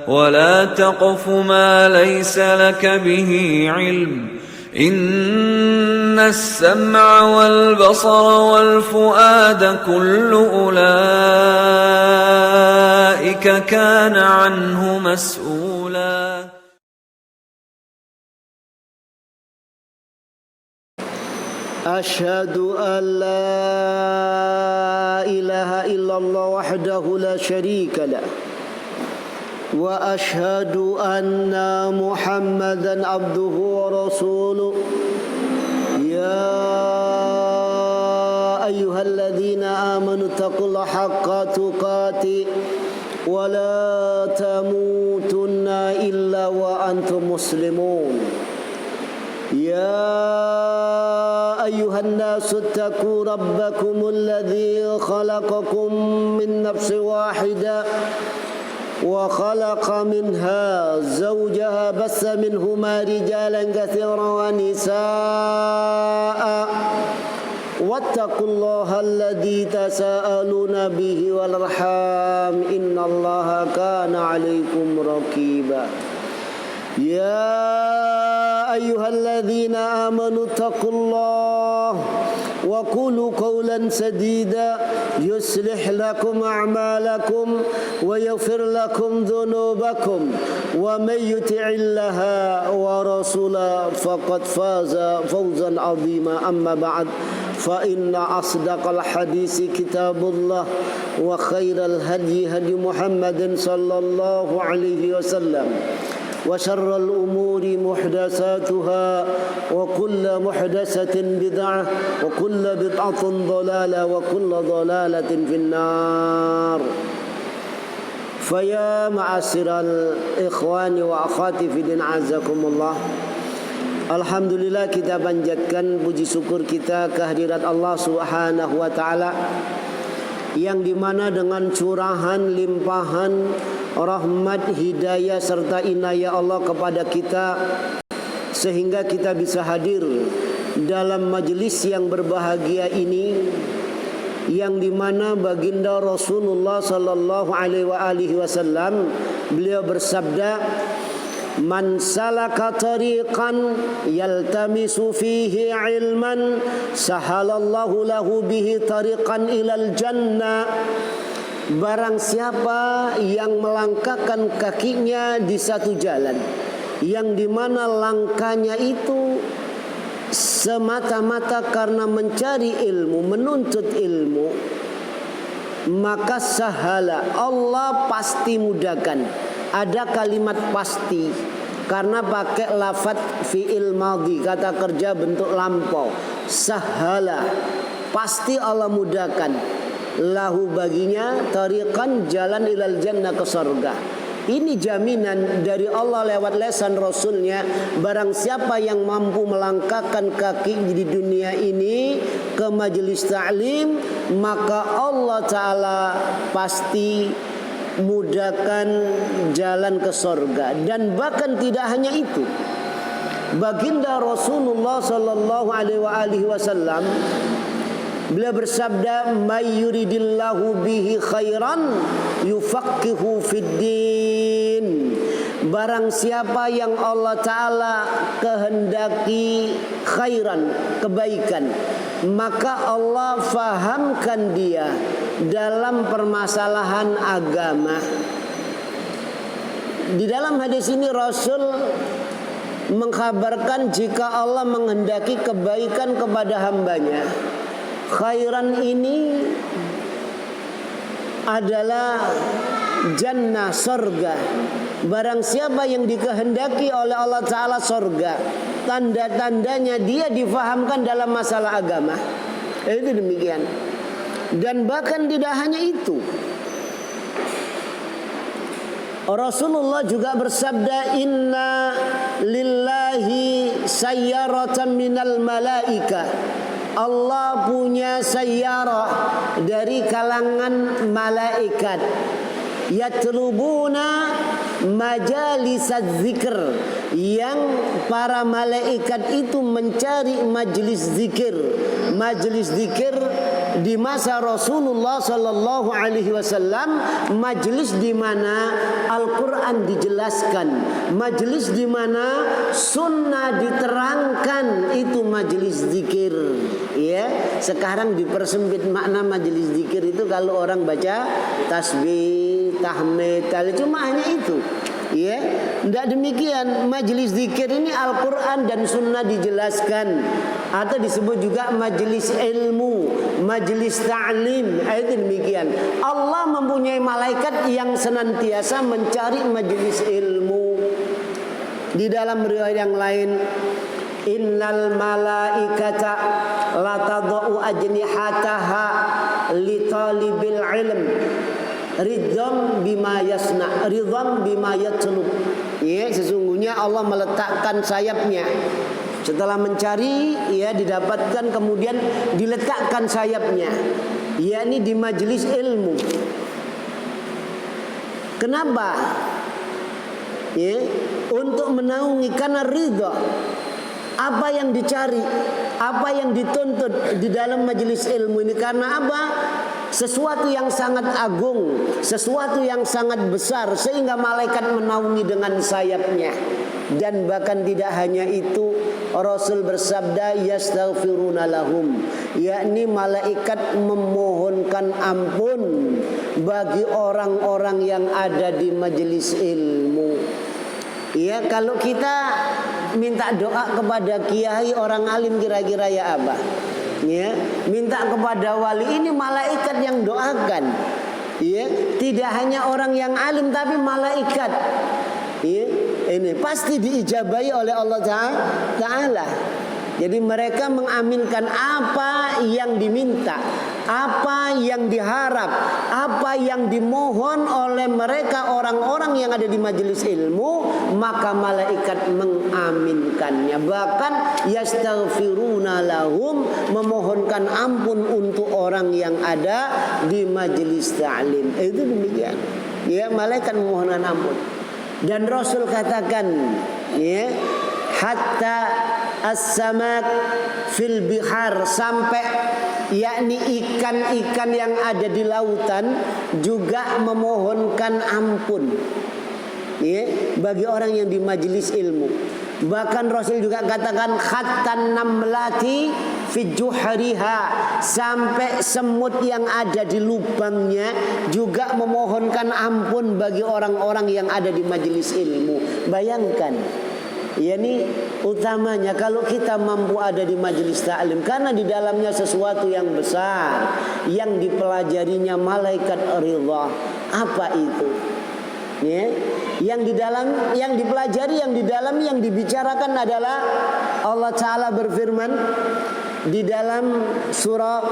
ولا تقف ما ليس لك به علم إن السمع والبصر والفؤاد كل أولئك كان عنه مسؤولا أشهد أن لا إله إلا الله وحده لا شريك له وأشهد أن محمدا عبده ورسوله يا أيها الذين آمنوا اتقوا الله حق تقاته ولا تموتن إلا وأنتم مسلمون يا أيها الناس اتقوا ربكم الذي خلقكم من نفس واحدة وخلق منها زوجها بث منهما رجالا كثيرا ونساء واتقوا الله الذي تساءلون به والأرحام إن الله كان عليكم رقيبا يا أيها الذين آمنوا اتقوا الله وقولوا قولا سديدا يصلح لكم أعمالكم ويغفر لكم ذنوبكم ومن يطع الله ورسوله فقد فاز فوزا عظيما أما بعد فإن أصدق الحديث كتاب الله وخير الهدي هدي محمد صلى الله عليه وسلم وشر الأمور محدثاتها وكل محدثة بدعة وكل بدعة ضلالة وكل ضلالة في النار فيا معاشر الإخوان وأخواتي في din azakumullah. Alhamdulillah, kita panjatkan puji syukur kita kehadirat Allah Subhanahu wa taala yang dimana dengan curahan limpahan rahmat, hidayah serta inayah Allah kepada kita sehingga kita bisa hadir dalam majelis yang berbahagia ini, yang dimana baginda Rasulullah sallallahu alaihi wasallam beliau bersabda, man salaka tariqan yaltamisu fihi ilman sahalallahu lahu bihi tariqan ilal jannah. Barang siapa yang melangkahkan kakinya di satu jalan yang dimana langkahnya itu semata-mata karena mencari ilmu, menuntut ilmu, maka sahala, Allah pasti mudahkan. Ada kalimat pasti karena pakai lafadz fi'il madhi, kata kerja bentuk lampau. Sahala, pasti Allah mudahkan. Lahu baginya tariqan, jalan ilal jannah, ke surga. Ini jaminan dari Allah lewat lisan Rasulnya. Barang siapa yang mampu melangkahkan kaki di dunia ini ke majelis ta'lim, maka Allah Ta'ala pasti mudahkan jalan ke surga. Dan bahkan tidak hanya itu, baginda Rasulullah sallallahu alaihi wasallam beliau bersabda, may yuridillahu bihi khairan yufaqihu fid din. Barang siapa yang Allah Ta'ala kehendaki khairan, kebaikan, maka Allah fahamkan dia dalam permasalahan agama. Di dalam hadis ini Rasul mengkabarkan jika Allah menghendaki kebaikan kepada hambanya, khairan ini adalah jannah, surga. Barang siapa yang dikehendaki oleh Allah Ta'ala surga, tanda-tandanya dia difahamkan dalam masalah agama. Itu demikian. Dan bahkan tidak hanya itu, Rasulullah juga bersabda, inna lillahi sayyaratan minal malaika. Allah punya sayyarah dari kalangan malaikat, yatlubuna majalisaz zikr, yang para malaikat itu mencari majelis zikir. Majelis zikir di masa Rasulullah Sallallahu Alaihi Wasallam, majelis di mana Al-Quran dijelaskan, majelis di mana sunnah diterangkan, itu majelis zikir. Ya, sekarang dipersempit makna majelis zikir itu kalau orang baca tasbih, tahmid, cuma hanya itu. Ya, tidak demikian. Majelis zikir ini Al-Quran dan Sunnah dijelaskan, atau disebut juga majelis ilmu, majelis ta'lim. Itu demikian. Allah mempunyai malaikat yang senantiasa mencari majelis ilmu. Di dalam riwayat yang lain, innal malaikata la tadau ajnihataha li talibil ilm ridham bima yasna, ridham bima yatlub. Ya, sesungguhnya Allah meletakkan sayapnya setelah mencari, ya, didapatkan, kemudian diletakkan sayapnya, yakni di majelis ilmu. Kenapa? Ya, untuk menaungi, karena ridha. Apa yang dicari, apa yang dituntut di dalam majelis ilmu ini, karena apa? Sesuatu yang sangat agung, sesuatu yang sangat besar, sehingga malaikat menaungi dengan sayapnya. Dan bahkan tidak hanya itu, Rasul bersabda, yastaghfiruna lahum, yakni malaikat memohonkan ampun bagi orang-orang yang ada di majelis ilmu. Ya, kalau kita minta doa kepada kiai, orang alim, kira-kira ya apa? Ya, minta kepada wali, ini malaikat yang doakan. Ya, tidak hanya orang yang alim tapi malaikat. Ya, ini pasti diijabahi oleh Allah Ta'ala. Jadi mereka mengaminkan apa yang diminta, apa yang diharap, apa yang dimohon oleh mereka orang-orang yang ada di majelis ilmu, maka malaikat mengaminkannya. Bahkan yastaghfiruna lahum, memohonkan ampun untuk orang yang ada di majelis ta'lim. Itu demikian. Ya, malaikat memohonkan ampun. Dan Rasul katakan, ya, hatta as-samak fil bihar, sampai yakni ikan-ikan yang ada di lautan juga memohonkan ampun, ya, bagi orang yang di majelis ilmu. Bahkan Rasul juga katakan khattan namlati fi juhriha, sampai semut yang ada di lubangnya juga memohonkan ampun bagi orang-orang yang ada di majelis ilmu. Bayangkan, yakni utamanya kalau kita mampu ada di majelis ta'lim, karena di dalamnya sesuatu yang besar yang dipelajarinya malaikat ridha. Apa itu? Ya, yang di dalam, yang dipelajari, yang di dalam, yang dibicarakan adalah Allah Ta'ala berfirman di dalam surah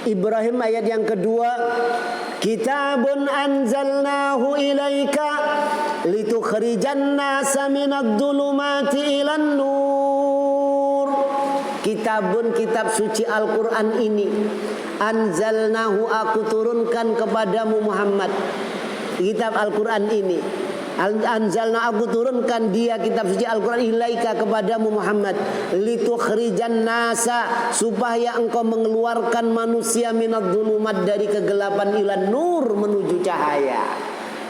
Ibrahim ayat yang kedua, kitabun anzalnahu ilaika litukhrijan nasa minad dhulumati ilan nur. Kitabun, kitab suci Al-Quran ini, anzalnahu, aku turunkan kepadamu Muhammad kitab Al-Quran ini. Anzalna, aku turunkan dia kitab suci Al-Quran, ilaika, kepadamu Muhammad, litukhrijan nasa, supaya engkau mengeluarkan manusia minad dhulumat, dari kegelapan, ilan nur, menuju cahaya.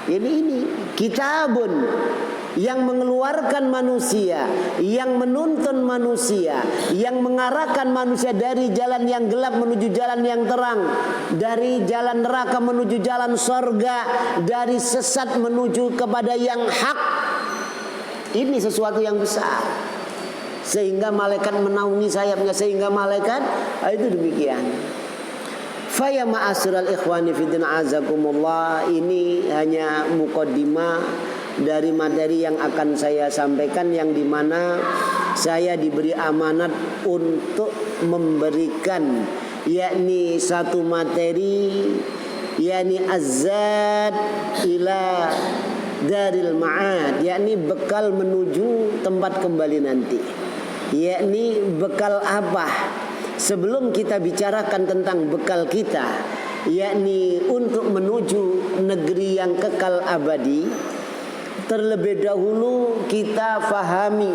Ini kitabun yang mengeluarkan manusia, yang menuntun manusia, yang mengarahkan manusia dari jalan yang gelap menuju jalan yang terang, dari jalan neraka menuju jalan sorga, dari sesat menuju kepada yang hak. Ini sesuatu yang besar, sehingga malaikat menaungi sayapnya, sehingga malaikat itu demikian. Faya ma'asyiral ikhwani fiddin azakumullah, ini hanya muqaddimah dari materi yang akan saya sampaikan, yang dimana saya diberi amanat untuk memberikan yakni satu materi, yakni azad ila daril ma'ad, yakni bekal menuju tempat kembali nanti. Yakni bekal apa? Sebelum kita bicarakan tentang bekal kita, yakni untuk menuju negeri yang kekal abadi, terlebih dahulu kita fahami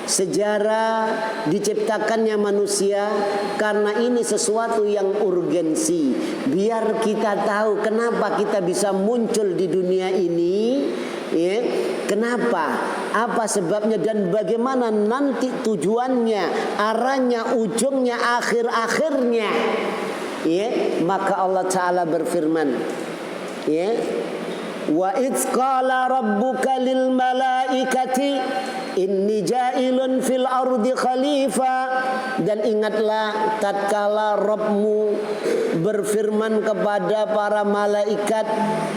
sejarah diciptakannya manusia, karena ini sesuatu yang urgensi. Biar kita tahu kenapa kita bisa muncul di dunia ini, ya, kenapa, apa sebabnya, dan bagaimana nanti tujuannya, arahnya, ujungnya, akhir-akhirnya. Ya, maka Allah Ta'ala berfirman, ya, wa idz qala rabbuka lil malaikati inni ja'ilun fil ardi khalifah. Dan ingatlah tatkala Rabbmu berfirman kepada para malaikat,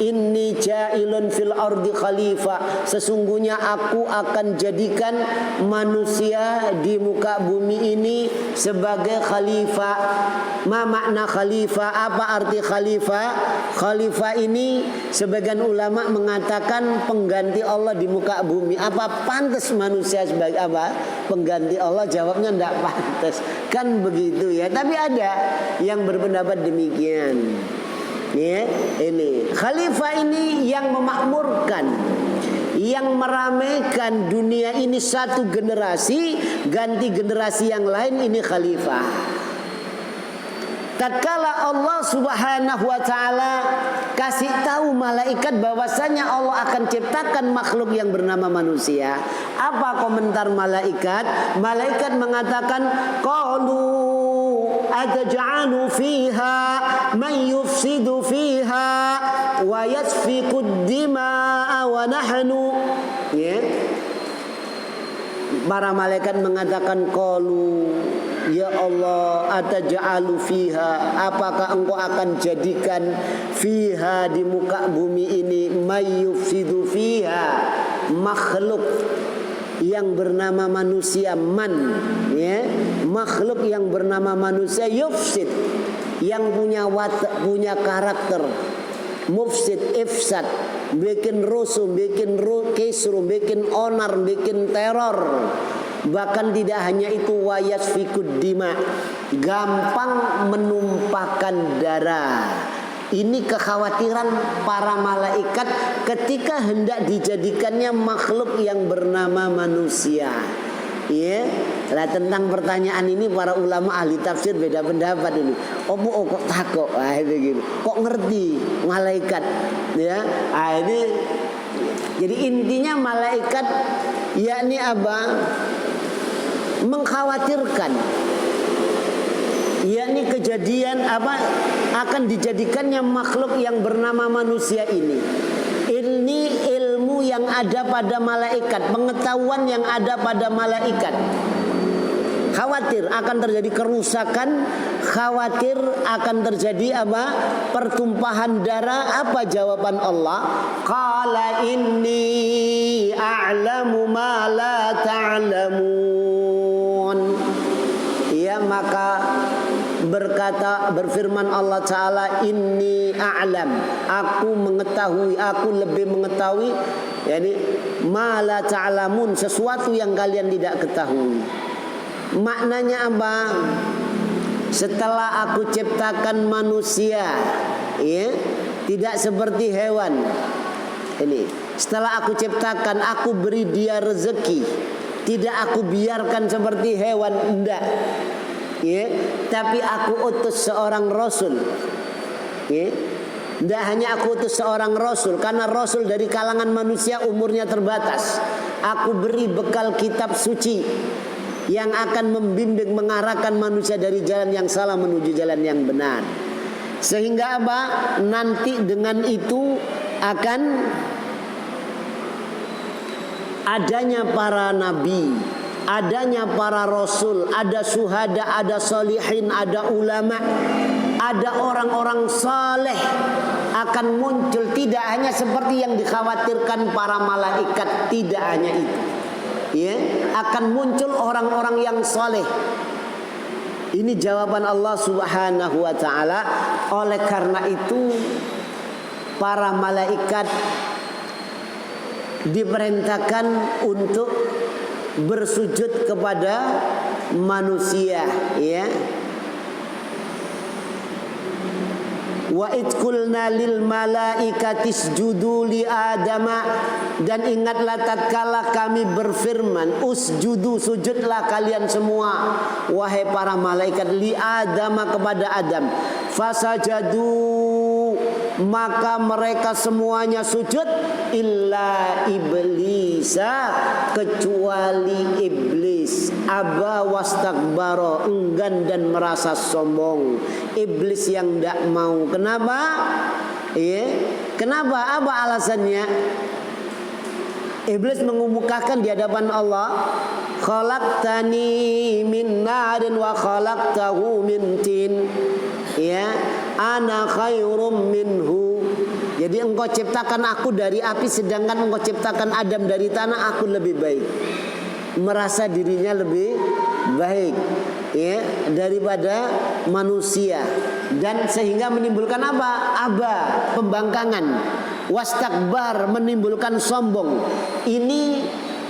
inni ja'ilun fil ardi khalifah, sesungguhnya aku akan jadikan manusia di muka bumi ini sebagai khalifah. Ma makna khalifah? Apa arti khalifah? Khalifah ini sebagian ulama mengatakan pengganti Allah di muka bumi. Apa pantas manusia sebagai apa? Pengganti Allah? Jawabnya tidak pantas. Kan begitu ya. Tapi ada yang berpendapat demikian. Ya, ini khalifah ini yang memakmurkan, yang meramaikan dunia ini, satu generasi ganti generasi yang lain, ini khalifah. Tatkala Allah Subhanahu wa Ta'ala kasih tahu malaikat bahwasanya Allah akan ciptakan makhluk yang bernama manusia, apa komentar malaikat? Malaikat mengatakan, qalu ataj'alu fiha man yufsidu fiha wa yasfiku dima'a wa nahnu, ya. Para malaikat mengatakan, qalu, ya Allah, ataj'alu fiha, apakah engkau akan jadikan fiha, di muka bumi ini, mayyufsidu fiha, makhluk yang bernama manusia, man, ya, makhluk yang bernama manusia, yufsid, yang punya watak, punya karakter, mufsid, ifsad, bikin rusuh, bikin kisruh, bikin onar, bikin teror. Bahkan tidak hanya itu, wayasfikud dima, gampang menumpahkan darah. Ini kekhawatiran para malaikat ketika hendak dijadikannya makhluk yang bernama manusia. Ya, lah tentang pertanyaan ini para ulama ahli tafsir beda pendapat ini. Opo kok takok? Itu gitu. Kok ngerti malaikat? Ya, ini jadi intinya malaikat yakni apa? Mengkhawatirkan, yakni kejadian apa akan dijadikannya makhluk yang bernama manusia ini. Ini ilmu yang ada pada malaikat, pengetahuan yang ada pada malaikat. Khawatir akan terjadi kerusakan, khawatir akan terjadi apa? Pertumpahan darah. Apa jawaban Allah? Qala inni a'lamu ma la ta'lamun. Ya, maka berfirman Allah Ta'ala, inni a'lam, aku mengetahui, aku lebih mengetahui, yani ma la ta'lamun, sesuatu yang kalian tidak ketahui. Maknanya apa? Setelah aku ciptakan manusia, ya, tidak seperti hewan. Ini setelah aku ciptakan, aku beri dia rezeki, tidak aku biarkan seperti hewan, enggak. Ya, tapi aku utus seorang rasul. Ya, tidak hanya aku utus seorang rasul, karena rasul dari kalangan manusia umurnya terbatas. Aku beri bekal kitab suci yang akan membimbing, mengarahkan manusia dari jalan yang salah menuju jalan yang benar. Sehingga apa? Nanti dengan itu akan adanya para nabi, adanya para rasul, ada syuhada, ada solihin, ada ulama, ada orang-orang saleh akan muncul. Tidak hanya seperti yang dikhawatirkan para malaikat, tidak hanya itu, ya, akan muncul orang-orang yang saleh. Ini jawaban Allah Subhanahu wa Ta'ala. Oleh karena itu para malaikat diperintahkan untuk bersujud kepada manusia, ya. Wa idkulna lil malaikati isjudu li Adama, dan ingatlah tatkala kami berfirman, usjudu, sujudlah kalian semua wahai para malaikat, li Adama, kepada Adam. Fasajadu, maka mereka semuanya sujud, illa iblisa, kecuali iblis, aba wastakbara, enggan dan merasa sombong. Iblis yang tidak mau. Kenapa? Kenapa? Apa alasannya? Iblis mengemukakan di hadapan Allah, khalaqtani min narin wa khalaqtahu min tin, ana khairum minhu. Jadi engkau ciptakan aku dari api, sedangkan engkau ciptakan Adam dari tanah, aku lebih baik. Merasa dirinya lebih baik daripada manusia, dan sehingga menimbulkan apa? Aba, pembangkangan, wastakbar, menimbulkan sombong. Ini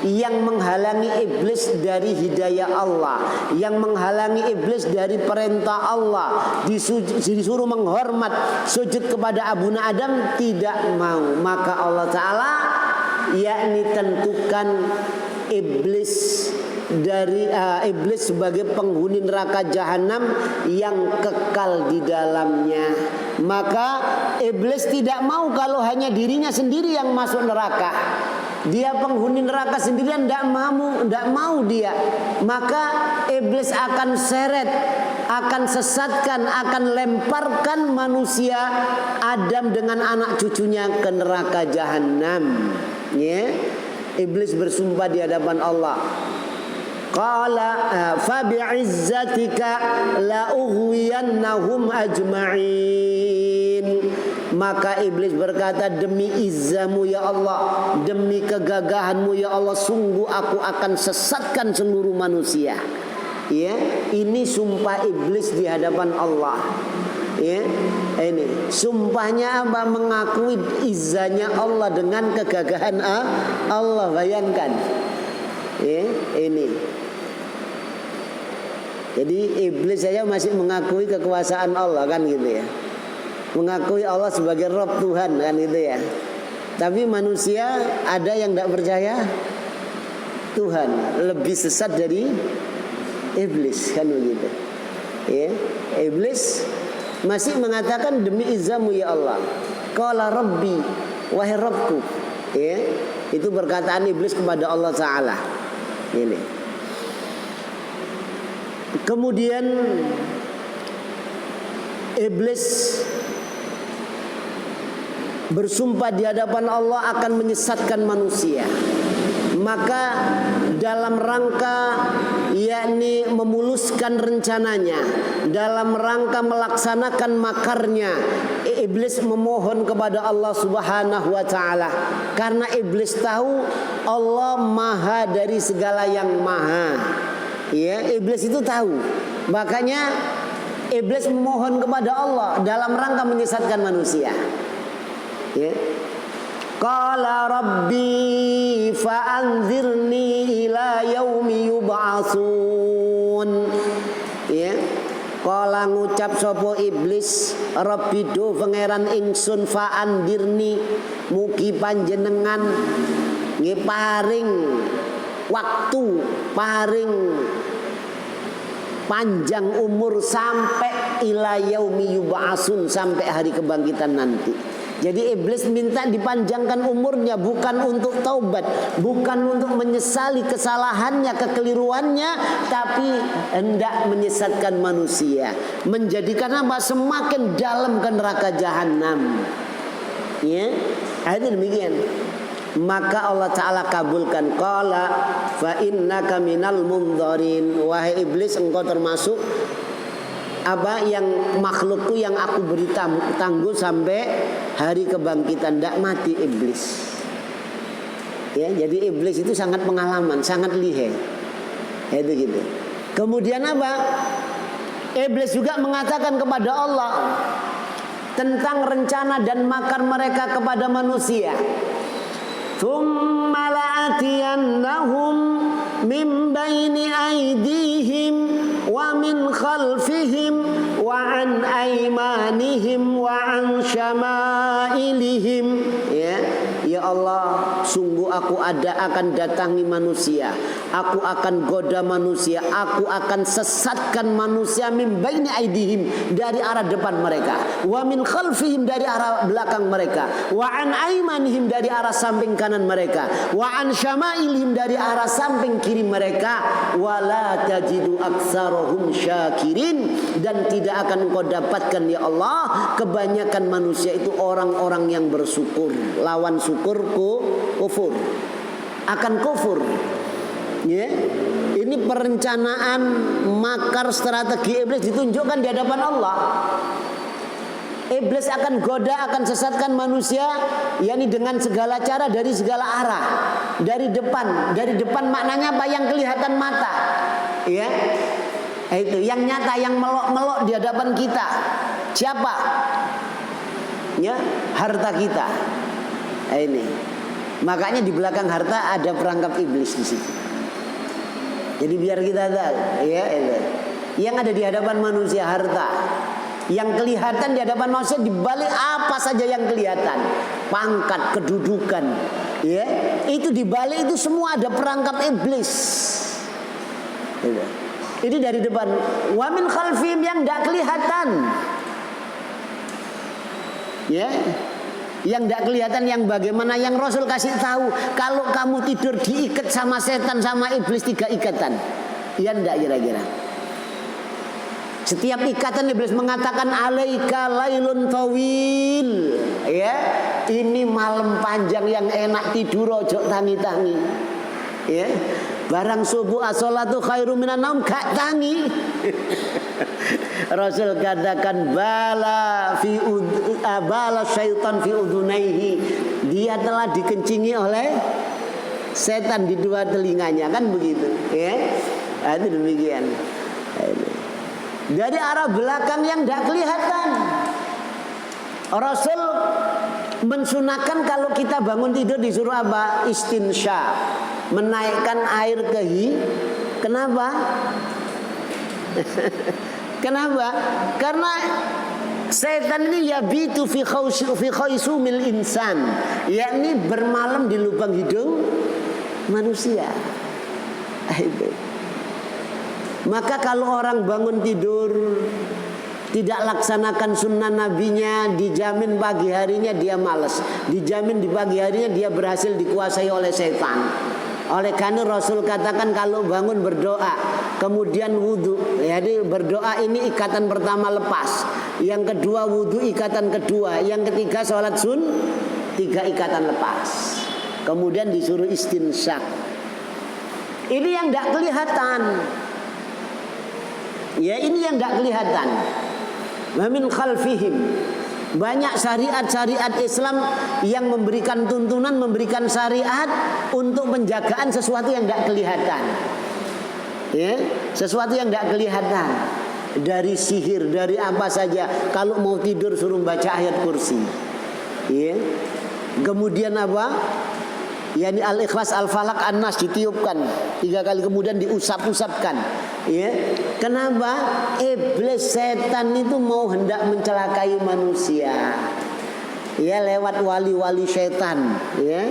yang menghalangi iblis dari hidayah Allah, yang menghalangi iblis dari perintah Allah. Disuruh menghormat, sujud kepada abuna Adam, tidak mau. Maka Allah Ta'ala yakni tentukan iblis dari iblis sebagai penghuni neraka jahanam yang kekal di dalamnya. Maka iblis tidak mau kalau hanya dirinya sendiri yang masuk neraka. Dia penghuni neraka sendirian, tidak mau dia. Maka iblis akan seret, akan sesatkan, akan lemparkan manusia Adam dengan anak cucunya ke neraka jahanam. Iblis bersumpah di hadapan Allah. Qala fa bi'izzatika la ughwiyannahum ajma'in. Maka iblis berkata, demi izzamu ya Allah, demi kegagahanmu ya Allah, sungguh aku akan sesatkan seluruh manusia. Ini sumpah iblis di hadapan Allah. Ini sumpahnya apa? Mengakui izzanya Allah dengan kegagahan Allah. Bayangkan. Ini. Jadi iblis saja masih mengakui kekuasaan Allah, kan gitu ya. Mengakui Allah sebagai Rabb, Tuhan, kan gitu ya. Tapi manusia ada yang tidak percaya Tuhan, lebih sesat dari iblis, kan begitu. Iblis masih mengatakan demi izzamu ya Allah. Qala Rabbi, wahai Rabbku. Itu perkataan iblis kepada Allah Ta'ala. Ini. Kemudian iblis bersumpah di hadapan Allah akan menyesatkan manusia. Maka dalam rangka yakni memuluskan rencananya, dalam rangka melaksanakan makarnya, iblis memohon kepada Allah Subhanahu wa Ta'ala. Karena iblis tahu Allah maha dari segala yang maha. Iblis itu tahu. Makanya iblis memohon kepada Allah dalam rangka menyesatkan manusia. Qala Rabbi fa'anzirni ila yaumi yub'atsun. Qala ngucap sapa iblis, Rabbi do pangeran ingsun, fa'anzirni, mugi panjenengan paring waktu, paring panjang umur sampai ila yaumi yub'atsun, sampai hari kebangkitan nanti. Jadi iblis minta dipanjangkan umurnya, bukan untuk taubat, bukan untuk menyesali kesalahannya, kekeliruannya, tapi hendak menyesatkan manusia, menjadikan apa? Semakin dalam ke neraka jahanam. Itu demikian. Maka Allah Ta'ala kabulkan. Qala fa innaka minal mundharin. Wahai iblis, engkau termasuk yang makhlukku yang aku beri tangguh sampai hari kebangkitan. Tidak mati iblis. Jadi iblis itu sangat pengalaman, sangat lihai. Itu gitu. Kemudian apa? Iblis juga mengatakan kepada Allah tentang rencana dan makar mereka kepada manusia. Tsumma la'atiyannahum min baini aydihim wa min khalfihim wa an aymanihim wa an syama'ilihim, ya Allah, sungguh aku akan datangi manusia, aku akan goda manusia, aku akan sesatkan manusia min baini aidihim, dari arah depan mereka, wa min khalfihim, dari arah belakang mereka, wa an aimanihim, dari arah samping kanan mereka, wa an syama'ilihim, dari arah samping kiri mereka, wala tajidu aktsarahum syakirin, dan tidak akan engkau dapatkan ya Allah kebanyakan manusia itu orang-orang yang bersyukur. Lawan syukur kufur, akan kufur. Ya, ini perencanaan makar strategi iblis ditunjukkan di hadapan Allah. Iblis akan goda, akan sesatkan manusia, yakni dengan segala cara, dari segala arah, dari depan. Dari depan maknanya apa? Yang kelihatan mata, ya, itu yang nyata, yang melok-melok di hadapan kita. Siapa? Ya, harta kita. Ini, makanya di belakang harta ada perangkap iblis di situ. Jadi biar kita tahu, ya, itu. Yang ada di hadapan manusia harta. Yang kelihatan di hadapan manusia, di balik apa saja yang kelihatan, pangkat, kedudukan, ya, itu di balik itu semua ada perangkap iblis. Ini dari depan. Wa min khalfihim, yang tidak kelihatan, ya, yang tidak kelihatan, yang bagaimana, yang Rasul kasih tahu, kalau kamu tidur diikat sama setan, sama iblis 3 ikatan, ya tidak kira-kira. Setiap ikatan iblis mengatakan alaika lailun tawil, ya, ini malam panjang yang enak tidur, ojo tangi-tangi, ya, barang subuh as-sholatu khairum minan naum, gak tangi. Rasul katakan bala syaitan fi udhunaihi, dia telah dikencingi oleh setan di 2 telinganya, kan begitu, ya. Itu demikian. Dari arah belakang yang tidak kelihatan, Rasul mensunahkan kalau kita bangun tidur disuruh apa? Istinsya, menaikkan air ke Kenapa? Kenapa? Karena setan ini yabitu fi khaysumil insan, yakni bermalam di lubang hidung manusia. Itu. Maka kalau orang bangun tidur tidak laksanakan sunnah nabinya, dijamin pagi harinya dia malas, dijamin di pagi harinya dia berhasil dikuasai oleh setan. Oleh karena Rasul katakan kalau bangun berdoa, kemudian wudhu, jadi berdoa ini ikatan pertama lepas, yang kedua wudhu ikatan kedua, yang ketiga sholat 3 ikatan lepas, kemudian disuruh istinsyak. Ini yang tidak kelihatan. Ya, ini yang tidak kelihatan. Wa min khalfihim, banyak syariat-syariat Islam yang memberikan tuntunan, memberikan syariat untuk penjagaan sesuatu yang tidak kelihatan. Ya, sesuatu yang tidak kelihatan. Dari sihir, dari apa saja. Kalau mau tidur suruh baca ayat kursi. Ya. Kemudian apa? Yani al-ikhlas, al-falak, an-nas ditiupkan 3 kali, kemudian diusap-usapkan, ya. Kenapa? Iblis setan itu mau hendak mencelakai manusia, ya, lewat wali-wali setan, ya,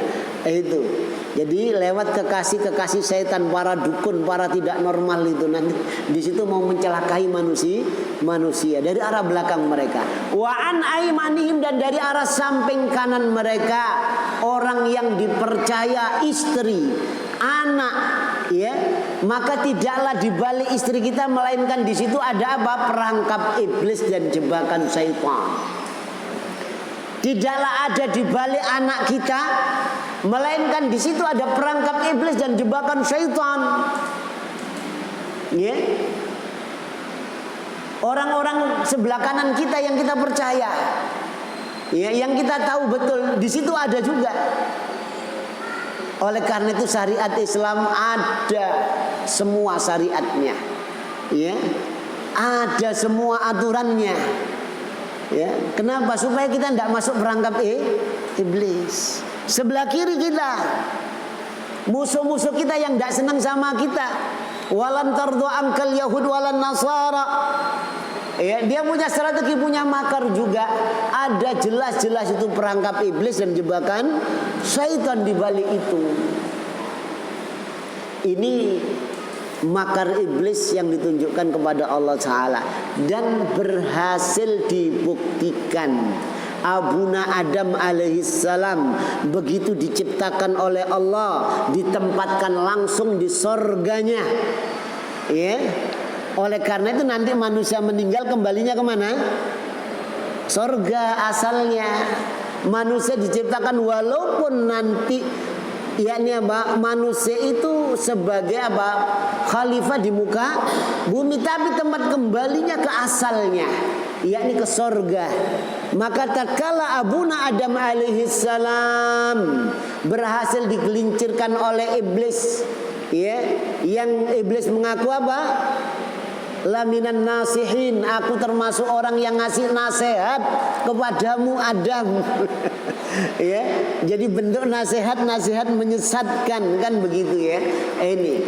itu. Jadi lewat kekasih-kekasih setan, para dukun, para tidak normal itu, nanti di situ mau mencelakai manusia dari arah belakang mereka. Wa an aimanihim, dan dari arah samping kanan mereka, orang yang dipercaya, istri, anak, ya, maka tidaklah di balik istri kita melainkan di situ ada apa? Perangkap iblis dan jebakan syaitan. Tidaklah ada di balik anak kita melainkan di situ ada perangkap iblis dan jebakan syaitan. Ya. Orang-orang sebelah kanan kita yang kita percaya, ya, yang kita tahu betul, di situ ada juga. Oleh karena itu syariat Islam ada semua syariatnya, ya, ada semua aturannya. Ya, kenapa? Supaya kita tidak masuk perangkap iblis. Sebelah kiri kita, musuh-musuh kita yang tidak senang sama kita, walan tardu ankal yahud walan nasara, Ya, dia punya strategi, punya makar juga. Ada jelas-jelas itu perangkap iblis dan jebakan syaitan di balik itu. Ini makar iblis yang ditunjukkan kepada Allah Ta'ala dan berhasil dibuktikan. Abuna Adam alaihissalam begitu diciptakan oleh Allah, ditempatkan langsung di sorganya, ya. Oleh karena itu nanti manusia meninggal kembalinya kemana? Sorga asalnya. Manusia diciptakan walaupun nanti yakni apa? Manusia itu sebagai apa? Khalifah di muka bumi, tapi tempat kembalinya ke asalnya, yakni ke sorga. Maka tatkala Abuna Adam alaihissalam berhasil digelincirkan oleh iblis, ya, yang iblis mengaku apa? Laminan nasihin, aku termasuk orang yang ngasih nasihat kepadamu Adam. Ya, jadi bentuk nasihat menyesatkan, kan begitu ya. Ini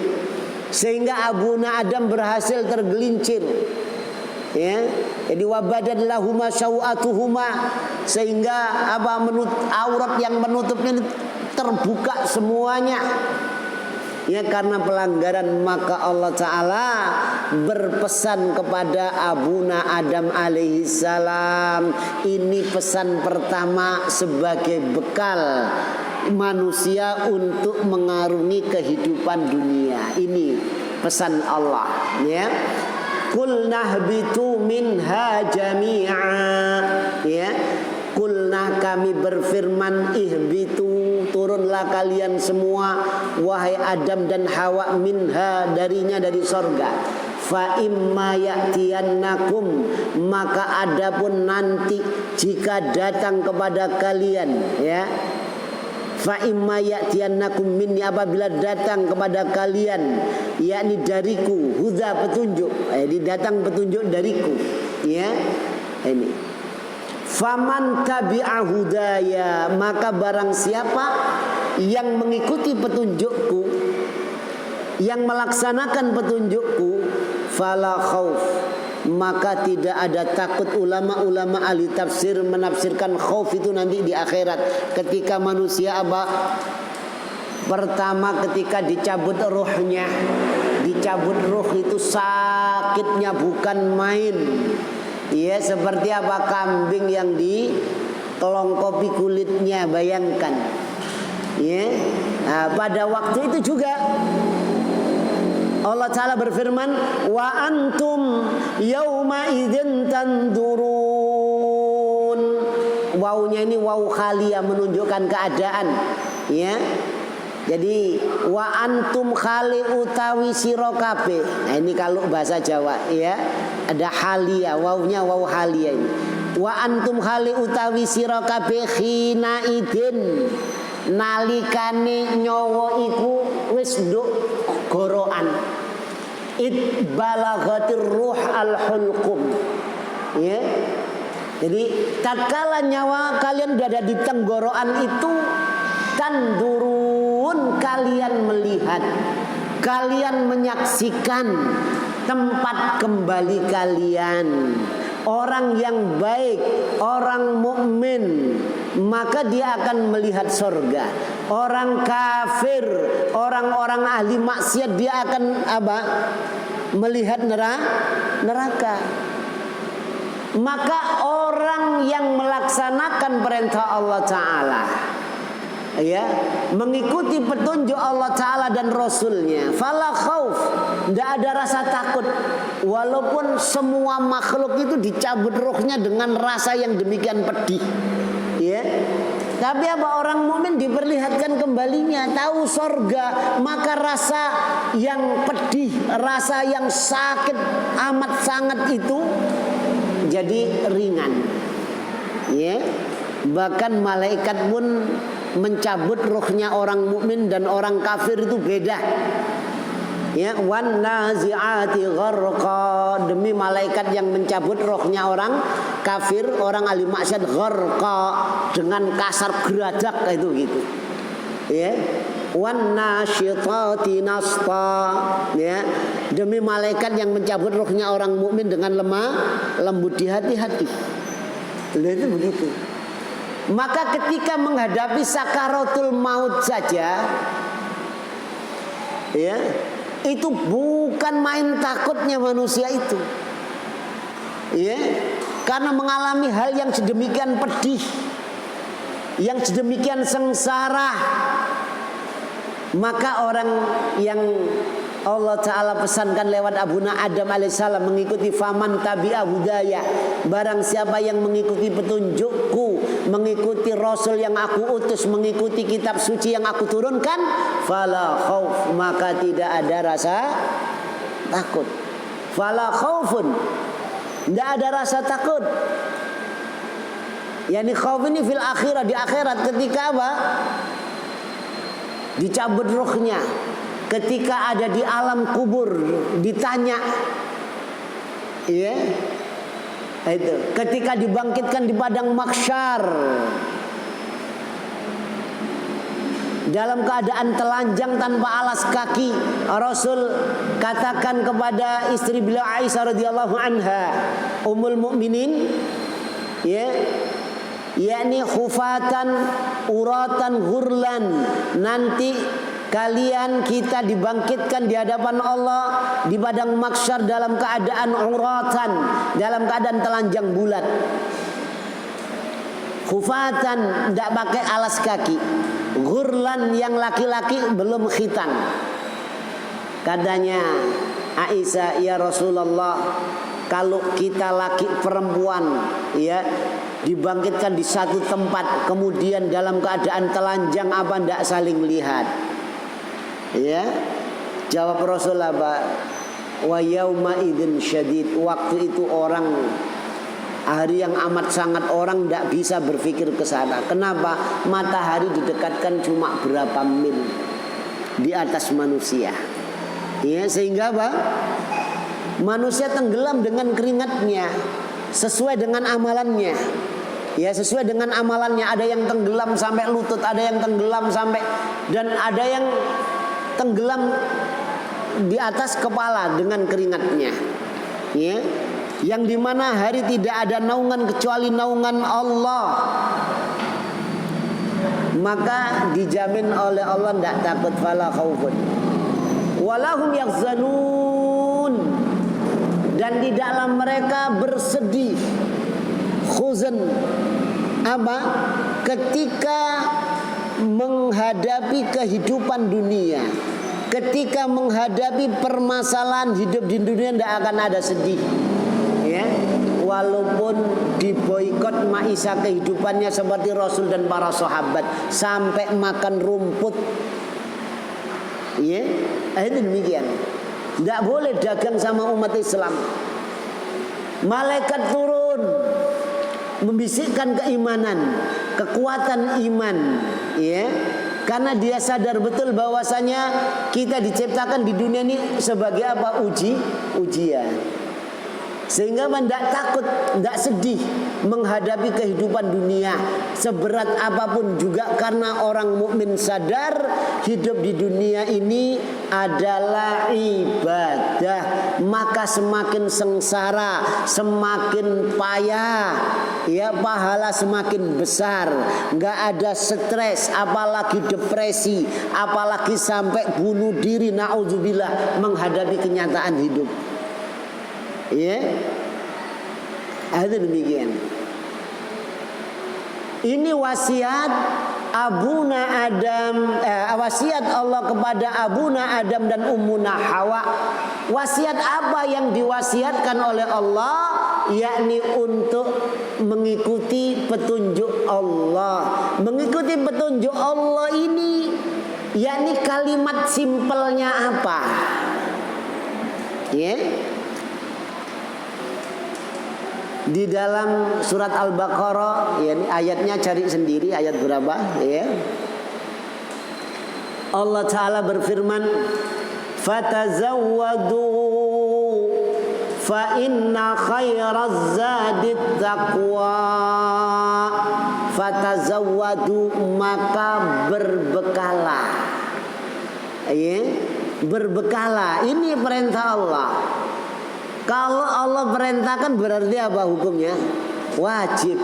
sehingga Abuna Adam berhasil tergelincir. Ya, jadi wabadat lahuma syau'atuhuma, sehingga apa, aurat yang menutupnya terbuka semuanya. Ya, karena pelanggaran, maka Allah Ta'ala berpesan kepada Abuna Adam alaihissalam. Ini pesan pertama sebagai bekal manusia untuk mengarungi kehidupan dunia. Ini pesan Allah, ya. Qul nahbitu minha jami'a, ya. Kulna, kami berfirman, ihbitu, turunlah kalian semua wahai Adam dan Hawa, minha, darinya, dari sorga. Fa imma ya'tiyannakum, maka adapun nanti jika datang kepada kalian, ya. Fa imma ya'tiyannakum minni, apabila datang kepada kalian, yakni dariku, huda, petunjuk, datang petunjuk dariku, ya. Ini faman tabi'a hudaya, maka barang siapa yang mengikuti petunjukku, yang melaksanakan petunjukku, fala khauf, maka tidak ada takut. Ulama-ulama ahli tafsir menafsirkan khauf itu nanti di akhirat, ketika manusia apa? Pertama ketika dicabut ruhnya. Dicabut ruh itu sakitnya bukan main. Ya, seperti apa? Kambing yang dikelongkopi kulitnya, bayangkan. Ya, nah, pada waktu itu juga Allah Ta'ala berfirman, wa antum yauma idzin tandurun. Wawunya ini wawu khaliyah, menunjukkan keadaan, ya. Jadi wa antum khali utawi sira kabeh. Nah, ini kalau bahasa Jawa, ya. Ada halia, wawunya wawu halia ini. Wa antum khali utawi sira kabeh khina idin, nalikane nyawa iku wis nduk gorokan. Id balaghatir ruh al hulqum. Ya. Jadi tatkala nyawa kalian berada di tenggorokan itu, tandurun, kalian melihat, kalian menyaksikan tempat kembali kalian. Orang yang baik, orang mukmin, maka dia akan melihat surga. Orang kafir, orang-orang ahli maksiat, dia akan apa? Melihat neraka. Maka orang yang melaksanakan perintah Allah Ta'ala, ya, mengikuti petunjuk Allah Ta'ala dan Rasulnya, fala khauf, tidak ada rasa takut. Walaupun semua makhluk itu dicabut ruhnya dengan rasa yang demikian pedih, ya. Tapi apa, orang mukmin diperlihatkan kembalinya, tahu sorga, maka rasa yang pedih, rasa yang sakit amat sangat itu jadi ringan, ya. Bahkan malaikat pun mencabut ruhnya orang mukmin dan orang kafir itu beda. Ya, wan nazi'ati gharqa, demi malaikat yang mencabut ruhnya orang kafir, orang ahli maksiat, gharqa, dengan kasar geradak itu gitu. Ya. wan nasyitati nasta, ya, demi malaikat yang mencabut rohnya orang mukmin dengan lemah lembut di hati-hati. Itu begitu. Maka ketika menghadapi sakaratul maut saja, ya, itu bukan main takutnya manusia itu, ya, karena mengalami hal yang sedemikian pedih, yang sedemikian sengsara. Maka orang yang Allah Ta'ala pesankan lewat Abuna Adam alaihissalam mengikuti faman tabi'a hudaya, barang siapa yang mengikuti petunjukku, mengikuti Rasul yang aku utus, mengikuti kitab suci yang aku turunkan, fala khauf, maka tidak ada rasa takut. Fala khaufun, tidak ada rasa takut. Yani khauf ini fil akhirat, di akhirat ketika apa? Dicabut rohnya, ketika ada di alam kubur ditanya, ya, itu ketika dibangkitkan di padang mahsyar dalam keadaan telanjang tanpa alas kaki. Rasul katakan kepada istri beliau Aisyah radhiyallahu anha, ummul mukminin, ya, yakni khufatan uratan hurlan, nanti kalian kita dibangkitkan di hadapan Allah di padang mahsyar dalam keadaan uratan, dalam keadaan telanjang bulat. Khufatan, tidak pakai alas kaki. Hurlan, yang laki-laki belum khitan. Katanya Aisyah, ya Rasulullah, kalau kita laki perempuan, ya, dibangkitkan di satu tempat, kemudian dalam keadaan telanjang, apa ndak saling lihat? Ya, jawab Rasul apa? Wa yauma idzin syadid, waktu itu orang, hari yang amat sangat, orang ndak bisa berpikir ke sana. Kenapa? Matahari didekatkan cuma berapa mil di atas manusia. Ya, sehingga apa? Manusia tenggelam dengan keringatnya sesuai dengan amalannya. Ya, sesuai dengan amalannya. Ada yang tenggelam sampai lutut, ada yang tenggelam sampai, dan ada yang tenggelam di atas kepala dengan keringatnya. Ya, yang dimana hari tidak ada naungan kecuali naungan Allah. Maka dijamin oleh Allah tidak takut, fala khaufun walahum yahzanun, dan di dalam mereka bersedih, khuzan, apa? Ketika menghadapi kehidupan dunia, ketika menghadapi permasalahan hidup di dunia, tidak akan ada sedih, ya, walaupun diboikot maisha kehidupannya seperti Rasul dan para sahabat sampai makan rumput, ya, itu demikian. Tidak boleh dagang sama umat Islam. Malaikat turun membisikkan keimanan, kekuatan iman, ya, karena dia sadar betul bahwasanya kita diciptakan di dunia ini sebagai apa? Ujian. Sehingga tidak takut, tidak sedih menghadapi kehidupan dunia seberat apapun juga, karena orang mukmin sadar hidup di dunia ini adalah ibadah. Maka semakin sengsara, semakin payah, ya, pahala semakin besar. Nggak ada stres, apalagi depresi, apalagi sampai bunuh diri, naudzubillah, menghadapi kenyataan hidup. Ya, ada demikian. Ini wasiat Abuna Adam, wasiat Allah kepada Abuna Adam dan Ummuna Hawa. Wasiat apa yang diwasiatkan oleh Allah? Yakni untuk mengikuti petunjuk Allah. Mengikuti petunjuk Allah ini, yakni kalimat simpelnya apa? Ya. Di dalam surat Al-Baqarah, ya, ayatnya cari sendiri, ayat berapa, ya. Allah Ta'ala berfirman, fatazawwadu fa inna khairaz zadit taqwa. Fatazawwadu, maka berbekalah. Ya, berbekala. Ini perintah Allah. Kalau Allah perintahkan berarti apa hukumnya? Wajib.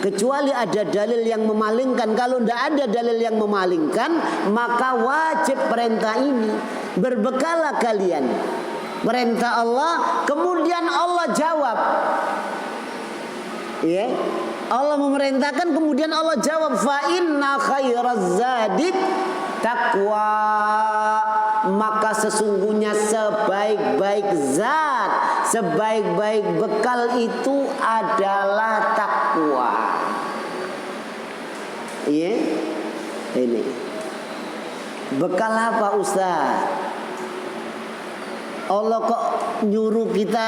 Kecuali ada dalil yang memalingkan. Kalau tidak ada dalil yang memalingkan, maka wajib perintah ini. Berbekala kalian. Perintah Allah, kemudian Allah jawab. Ya, Allah memerintahkan, kemudian Allah jawab, fa inna khairaz zadid taqwa. Maka sesungguhnya sebaik-baik zat, sebaik-baik bekal itu adalah takwa. Iya, ini bekal apa Ustaz? Allah kok nyuruh kita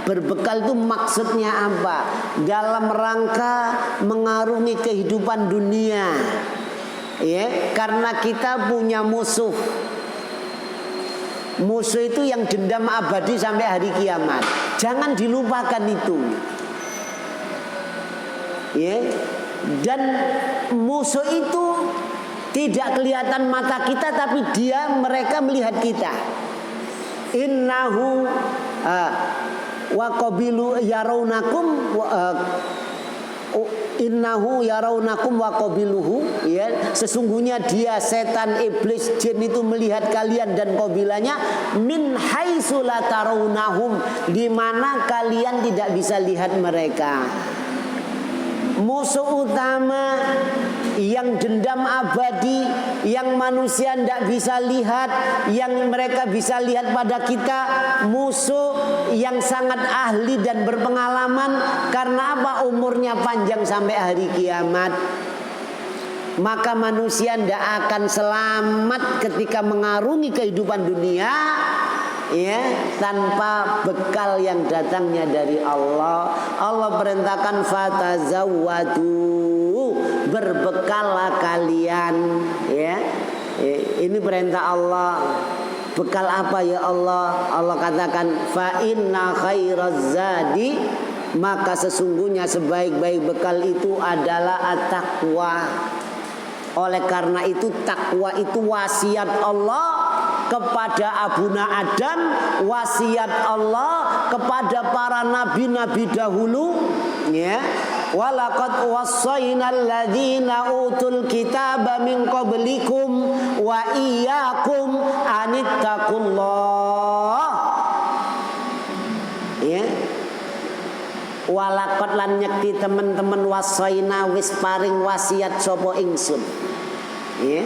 berbekal, itu maksudnya apa? Dalam rangka mengarungi kehidupan dunia. Ya, karena kita punya musuh. Musuh itu yang dendam abadi sampai hari kiamat. Jangan dilupakan itu. Ya. Dan musuh itu tidak kelihatan mata kita, tapi mereka melihat kita. Innahu wa qabilu yarawnakum innahu yarawnakum wa qabiluhu, ya, sesungguhnya dia setan, iblis, jin itu melihat kalian dan qabilanya min haitsu la tarawnahum, di mana kalian tidak bisa lihat mereka. Musuh utama yang dendam abadi, yang manusia tidak bisa lihat, yang mereka bisa lihat pada kita, musuh yang sangat ahli dan berpengalaman. Karena apa? Umurnya panjang sampai hari kiamat. Maka manusia tidak akan selamat ketika mengarungi kehidupan dunia, ya, tanpa bekal yang datangnya dari Allah. Allah perintahkan fatazawwadu, berbekallah kalian, ya. Ini perintah Allah. Bekal apa ya Allah? Allah katakan fa inna khairaz zadi, maka sesungguhnya sebaik-baik bekal itu adalah at-taqwa. Oleh karena itu takwa itu wasiat Allah kepada Abuna Adam, wasiat Allah kepada para nabi-nabi dahulu, ya. Walaqad wassaynal ladzina utul kitaba min qablikum wa iyyakum anittaqullah. Ya. Walaqad lan nyekti teman-teman wasaina wis paring wasiat sapa ingsun. Ya.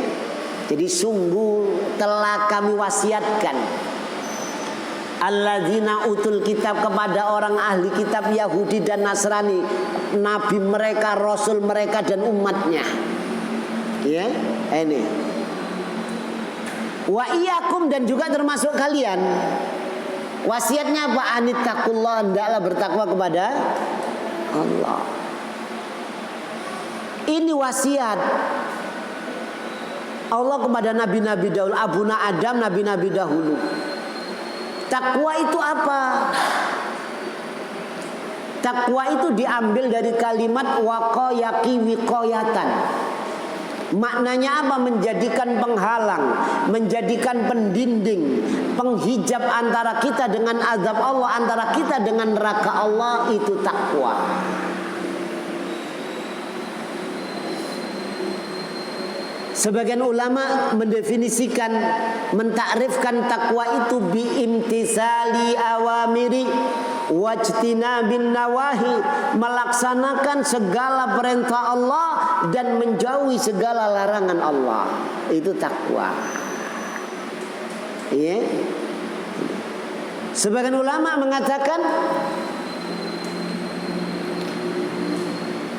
Jadi sungguh telah kami wasiatkan alladzina utul kitab, kepada orang ahli kitab Yahudi dan Nasrani, nabi mereka, rasul mereka dan umatnya. Ya, ini. Wa iyyakum, dan juga termasuk kalian. Wasiatnya apa? Anittaqullah, hendaklah bertakwa kepada Allah. Ini wasiat Allah kepada nabi-nabi dahulu, Abuna Adam, nabi-nabi dahulu. Takwa itu apa? Takwa itu diambil dari kalimat waqayaki wiqayatan. Maknanya apa? Menjadikan penghalang, menjadikan pendinding, penghijab antara kita dengan azab Allah, antara kita dengan neraka Allah. Itu takwa. Sebagian ulama mendefinisikan, mentakrifkan takwa itu biimtisali awamiri wajtinabin nawahi, melaksanakan segala perintah Allah dan menjauhi segala larangan Allah. Itu takwa. Ya. Sebagian ulama mengatakan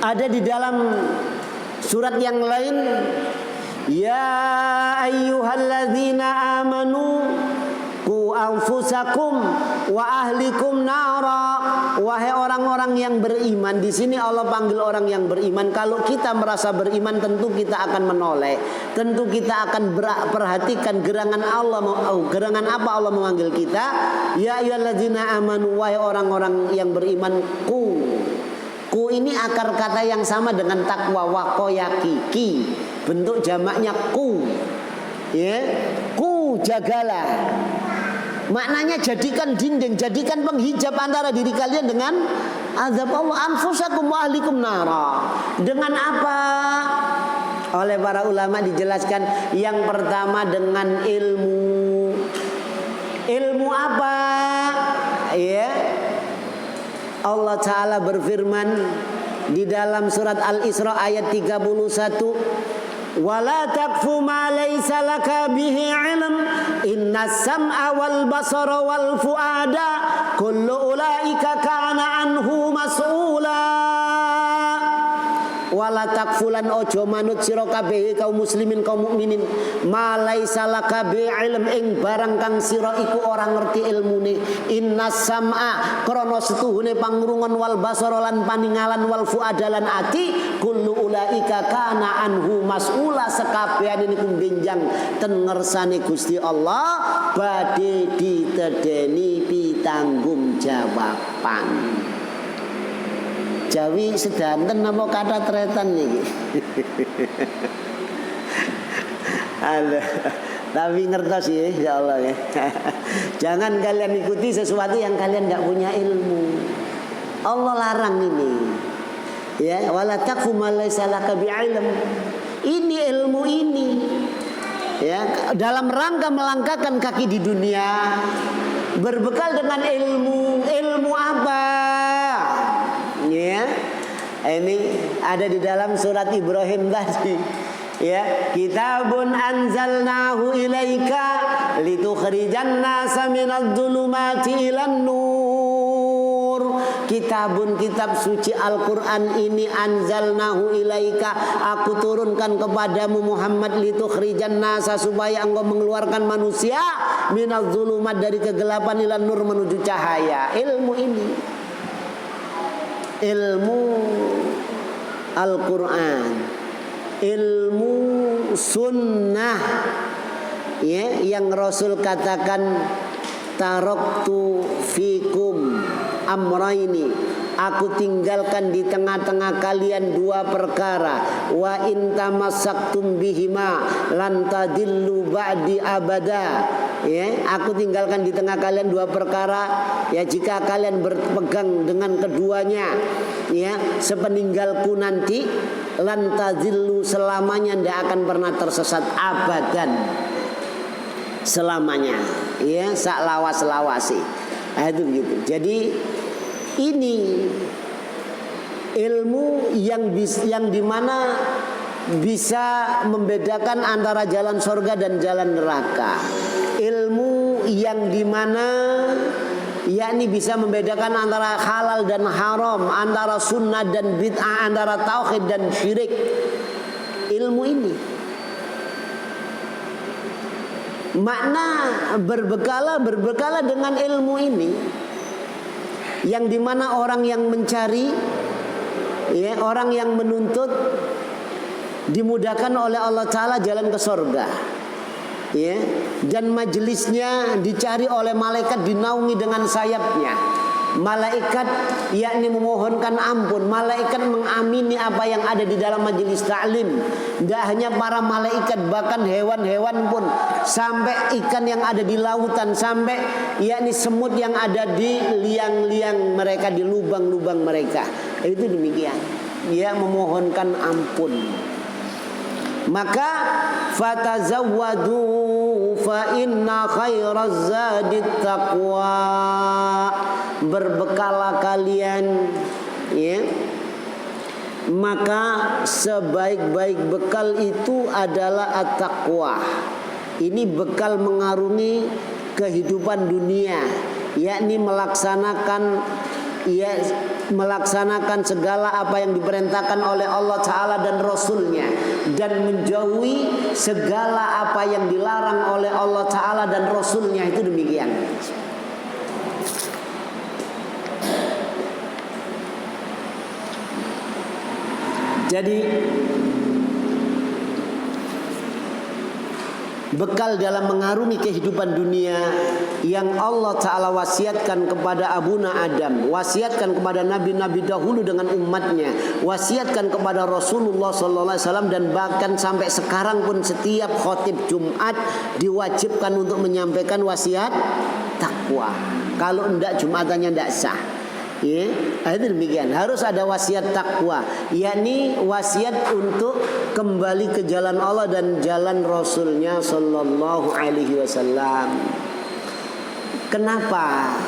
ada di dalam surat yang lain, ya ayyuhalladzina amanu qu anfusakum wa ahlikum nara. Wahai orang-orang yang beriman. Di sini Allah panggil orang yang beriman. Kalau kita merasa beriman, tentu kita akan menoleh, tentu kita akan perhatikan gerangan Allah. Gerangan apa Allah memanggil kita? Ya ayyuhalladzina amanu, wahai orang-orang yang beriman. Ku ini akar kata yang sama dengan takwa, waqayaki, ki, bentuk jamaknya ku. Ya, ku jagalah. Maknanya jadikan dinding, jadikan penghijab antara diri kalian dengan azab Allah. Anfusakum wa ahlikum nara. Dengan apa? Oleh para ulama dijelaskan, yang pertama dengan ilmu. Ilmu apa? Ya. Allah Ta'ala berfirman di dalam surat Al-Isra ayat 31, wala taqfu ma laysa laka bihi ilm innas sam'a wal basara wal fuada kullu ulaika kana anhu mas'ula. Wala takfulan ojo manut sira kabeh kaum muslimin kaum mukminin ma laisa laka bi ilm ing barang kang sira iku ora ngerti ilmune. Innas sam'a krana setuhune pangrungon wal basara lan paningalan wal fuadalan ati kullu ulaika kana anhu mas'ula. Sekabehane niku benjang ten ngersane Gusti Allah badhe ditedeni pitanggung jawaban. Jawi sedanten napa kata tretan niki. Halo. Tapi ngertos ya insyaallah ya. Jangan kalian ikuti sesuatu yang kalian enggak punya ilmu. Allah larang ini. Ya, wala taqfu ma laysa laka bi'ilm. Ini ilmu ini. Ya, dalam rangka melangkahkan kaki di dunia berbekal dengan ilmu. Ilmu apa? Ya, ini ada di dalam surat Ibrahim tadi. Ya, kitabun anzalnahu ilaika litukhrijan nasa minadh dhulumati ilan nur. Kitabun kitab suci Al-Qur'an ini anzalnahu ilaika, aku turunkan kepadamu Muhammad litukhrijan nasa, supaya engkau mengeluarkan manusia minadh dhulumat, dari kegelapan ilan nur, menuju cahaya. Ilmu ini, ilmu Al-Quran, ilmu sunnah, ya, yang Rasul katakan taraktu fikum amraini, aku tinggalkan di tengah-tengah kalian dua perkara, wa in tamassaktum bihima lan tadillu ba'di abada. Ya, aku tinggalkan di tengah kalian dua perkara, ya, jika kalian berpegang dengan keduanya, ya, sepeninggalku nanti lan tadillu, selamanya tidak akan pernah tersesat, abadan, selamanya, ya, sak lawas-lawasi. Itu gitu. Jadi ini ilmu yang dimana bisa membedakan antara jalan surga dan jalan neraka. Ilmu yang dimana yakni bisa membedakan antara halal dan haram, antara sunnah dan bid'ah, antara tauhid dan syirik. Ilmu ini makna berbekala dengan ilmu ini, yang dimana orang yang mencari, ya, orang yang menuntut dimudahkan oleh Allah Ta'ala jalan ke surga, ya, dan majelisnya dicari oleh malaikat, dinaungi dengan sayapnya. Malaikat yakni memohonkan ampun, malaikat mengamini apa yang ada di dalam majelis ta'lim. Tidak hanya para malaikat, bahkan hewan-hewan pun, sampai ikan yang ada di lautan, sampai yakni semut yang ada di liang-liang mereka, di lubang-lubang mereka. Itu demikian, dia memohonkan ampun. Maka fatazawwadu fa inna khairaz zadit taqwa, berbekalah kalian, ya, maka sebaik-baik bekal itu adalah at-taqwa. Ini bekal mengarungi kehidupan dunia, yakni melaksanakan segala apa yang diperintahkan oleh Allah Ta'ala dan Rasulnya, dan menjauhi segala apa yang dilarang oleh Allah Ta'ala dan Rasulnya. Itu demikian. Jadi bekal dalam mengarungi kehidupan dunia yang Allah Ta'ala wasiatkan kepada Abuna Adam, wasiatkan kepada nabi-nabi dahulu dengan umatnya, wasiatkan kepada Rasulullah SAW, dan bahkan sampai sekarang pun setiap khotib Jumat diwajibkan untuk menyampaikan wasiat takwa. Kalau enggak Jumatannya enggak sah. Ya, itu demikian. Harus ada wasiat takwa, yakni wasiat untuk kembali ke jalan Allah dan jalan Rasulnya Sallallahu Alaihi Wasallam. Kenapa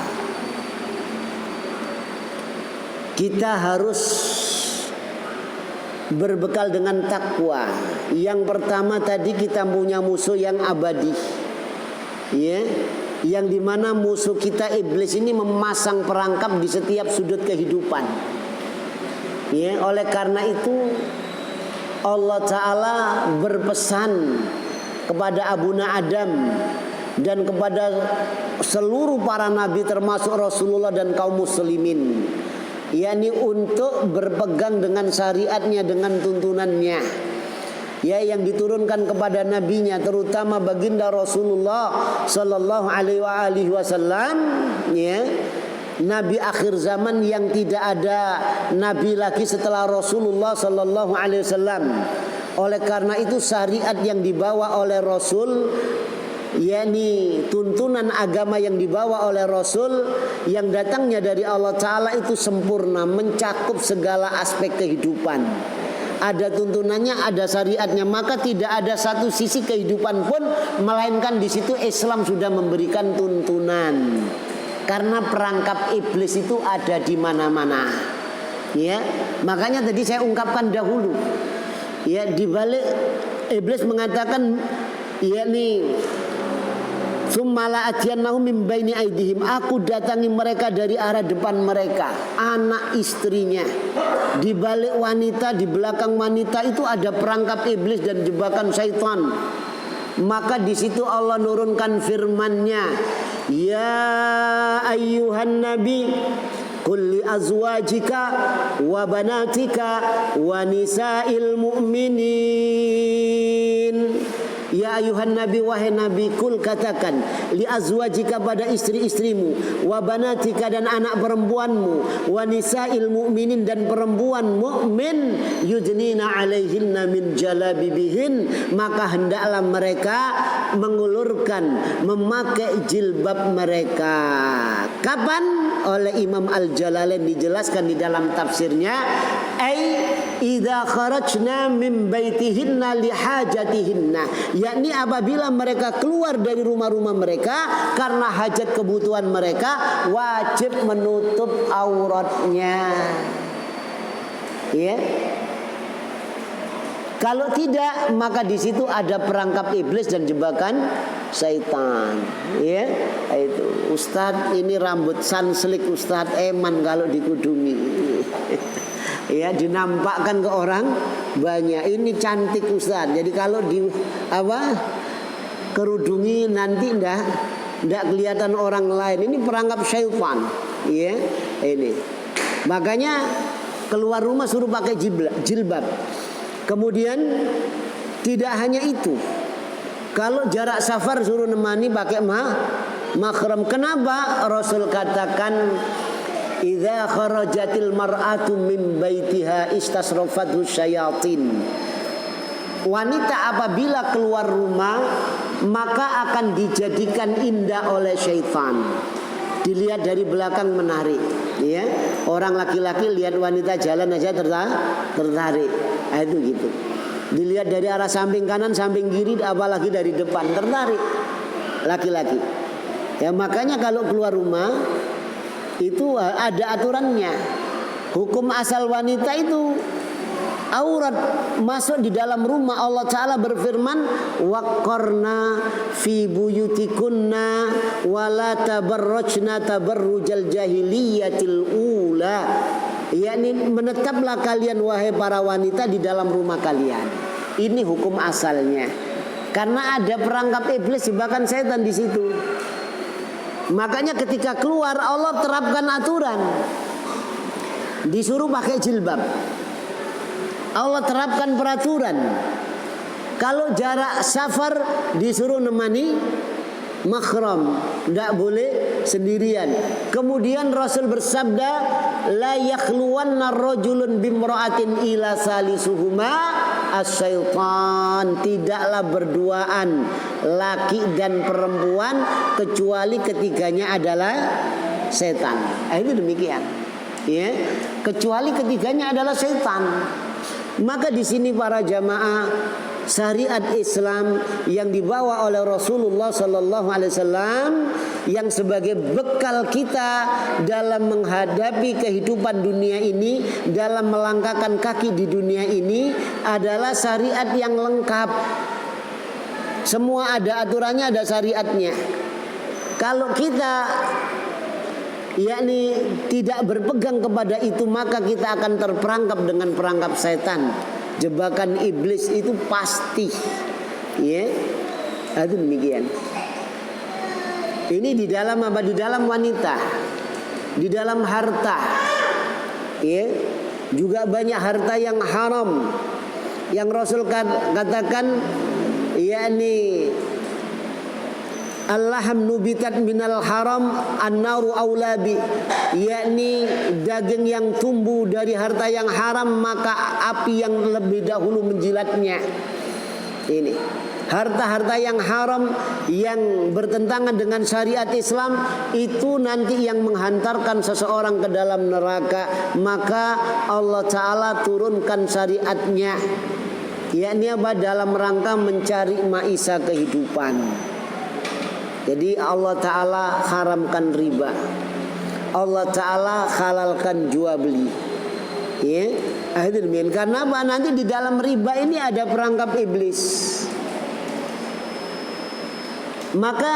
kita harus berbekal dengan takwa? Yang pertama tadi, kita punya musuh yang abadi, ya, yang dimana musuh kita iblis ini memasang perangkap di setiap sudut kehidupan. Ya, oleh karena itu Allah Ta'ala berpesan kepada Abuna Adam dan kepada seluruh para nabi termasuk Rasulullah dan kaum muslimin, yakni untuk berpegang dengan syariatnya, dengan tuntunannya, ya, yang diturunkan kepada nabinya, terutama baginda Rasulullah Sallallahu Alaihi Wasallam, ya, nabi akhir zaman yang tidak ada nabi lagi setelah Rasulullah Sallallahu Alaihi Wasallam. Oleh karena itu syariat yang dibawa oleh Rasul, yakni tuntunan agama yang dibawa oleh Rasul yang datangnya dari Allah Ta'ala itu sempurna, mencakup segala aspek kehidupan. Ada tuntunannya, ada syariatnya, maka tidak ada satu sisi kehidupan pun melainkan di situ Islam sudah memberikan tuntunan. Karena perangkap iblis itu ada di mana-mana. Ya, makanya tadi saya ungkapkan dahulu. Ya, di balik iblis mengatakan, yakni Summala atiyannahum min baini aidihim, aku datangi mereka dari arah depan mereka, anak istrinya. Di balik wanita, di belakang wanita itu ada perangkap iblis dan jebakan syaitan. Maka di situ Allah nurunkan firman-Nya, ya ayyuhan nabi qul li azwajika wa banatika wa nisa'il mu'minin. Ya ayuhan nabi, wahai nabi, kul katakan, li azwajika pada istri-istrimu, wa banatika dan anak perempuanmu, wa nisa'il mu'minin dan perempuan mukmin, yudnina alaihinna min jalabibihin, maka hendaklah mereka mengulurkan, memakai jilbab mereka. Kapan? Oleh Imam Al-Jalalain dijelaskan di dalam tafsirnya, idza kharajna min baitihinna lihajatihinna, yakni apabila mereka keluar dari rumah-rumah mereka karena hajat kebutuhan mereka, wajib menutup auratnya. Ya. Kalau tidak, maka di situ ada perangkap iblis dan jebakan syaitan. Ya, itu Ustadz, ini rambut sanslik Ustadz Eman kalau dikudungi. Ya, dinampakkan ke orang banyak, ini cantik Ustadz. Jadi kalau di kerudungi nanti ndak kelihatan orang lain. Ini perangkap syaitan. Ya, ini. Makanya keluar rumah suruh pakai jilbab. Kemudian tidak hanya itu, kalau jarak safar suruh nemani pakai mahram. Kenapa Rasul katakan idza kharajatil mar'atu min baitiha istasrafathu syayatin, wanita apabila keluar rumah maka akan dijadikan indah oleh syaitan. Dilihat dari belakang menarik, ya. Orang laki-laki lihat wanita jalan aja tertarik. Nah, itu gitu. Dilihat dari arah samping kanan, samping kiri, apalagi dari depan, tertarik laki-laki. Ya, makanya kalau keluar rumah itu ada aturannya. Hukum asal wanita itu aurat masuk di dalam rumah. Allah Ta'ala berfirman, waqarna fi buyutikunna wala tabarrajna tabarrujal jahiliyatil ula, yakni menetaplah kalian wahai para wanita di dalam rumah kalian. Ini hukum asalnya. Karena ada perangkap iblis bahkan setan di situ. Makanya ketika keluar Allah terapkan aturan, disuruh pakai jilbab. Allah terapkan peraturan, Kalau jarak safar disuruh nemani mahram, tidak boleh sendirian. Kemudian Rasul bersabda, la yakhluwanna rajulun bimra'atin ila salisuhuma as-syaitan. Tidaklah berduaan laki dan perempuan kecuali ketiganya adalah setan. Itu demikian. Ya, kecuali ketiganya adalah setan. Maka di sini para jamaah, syariat Islam yang dibawa oleh Rasulullah sallallahu alaihi wasallam yang sebagai bekal kita dalam menghadapi kehidupan dunia ini, dalam melangkahkan kaki di dunia ini adalah syariat yang lengkap. Semua ada aturannya, ada syariatnya. Kalau kita yakni tidak berpegang kepada itu, maka kita akan terperangkap dengan perangkap setan. Jebakan iblis itu pasti. Ya. Itu demikian. Ini di dalam apa? Di dalam wanita, di dalam harta. Ya. Juga banyak harta yang haram. Yang Rasul katakan yakni Allaham nubitat minal haram an-naru aulabi, yakni daging yang tumbuh dari harta yang haram maka api yang lebih dahulu menjilatnya. Ini harta-harta yang haram yang bertentangan dengan syariat Islam itu nanti yang menghantarkan seseorang ke dalam neraka. Maka Allah Ta'ala turunkan syariatnya, yakni apa? Dalam rangka mencari maisha kehidupan. Jadi Allah Ta'ala haramkan riba, Allah Ta'ala halalkan jual beli. Ya, akhirnya karena apa? Nanti di dalam riba ini ada perangkap iblis. Maka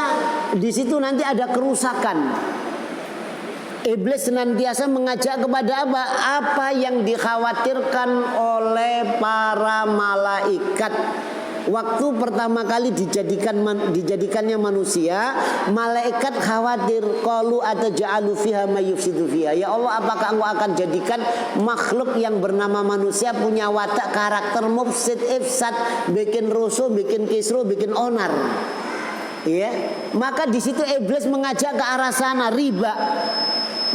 di situ nanti ada kerusakan. Iblis senantiasa mengajak kepada apa? Apa yang dikhawatirkan oleh para malaikat. Waktu pertama kali dijadikannya manusia, malaikat khawatir, qalu ataj'alu fiha may yufsidu fiha. Ya Allah, apakah Engkau akan jadikan makhluk yang bernama manusia punya watak karakter mufsid, ifsad, bikin rusuh, bikin kisruh, bikin onar. Ya, maka di situ iblis mengajak ke arah sana, riba.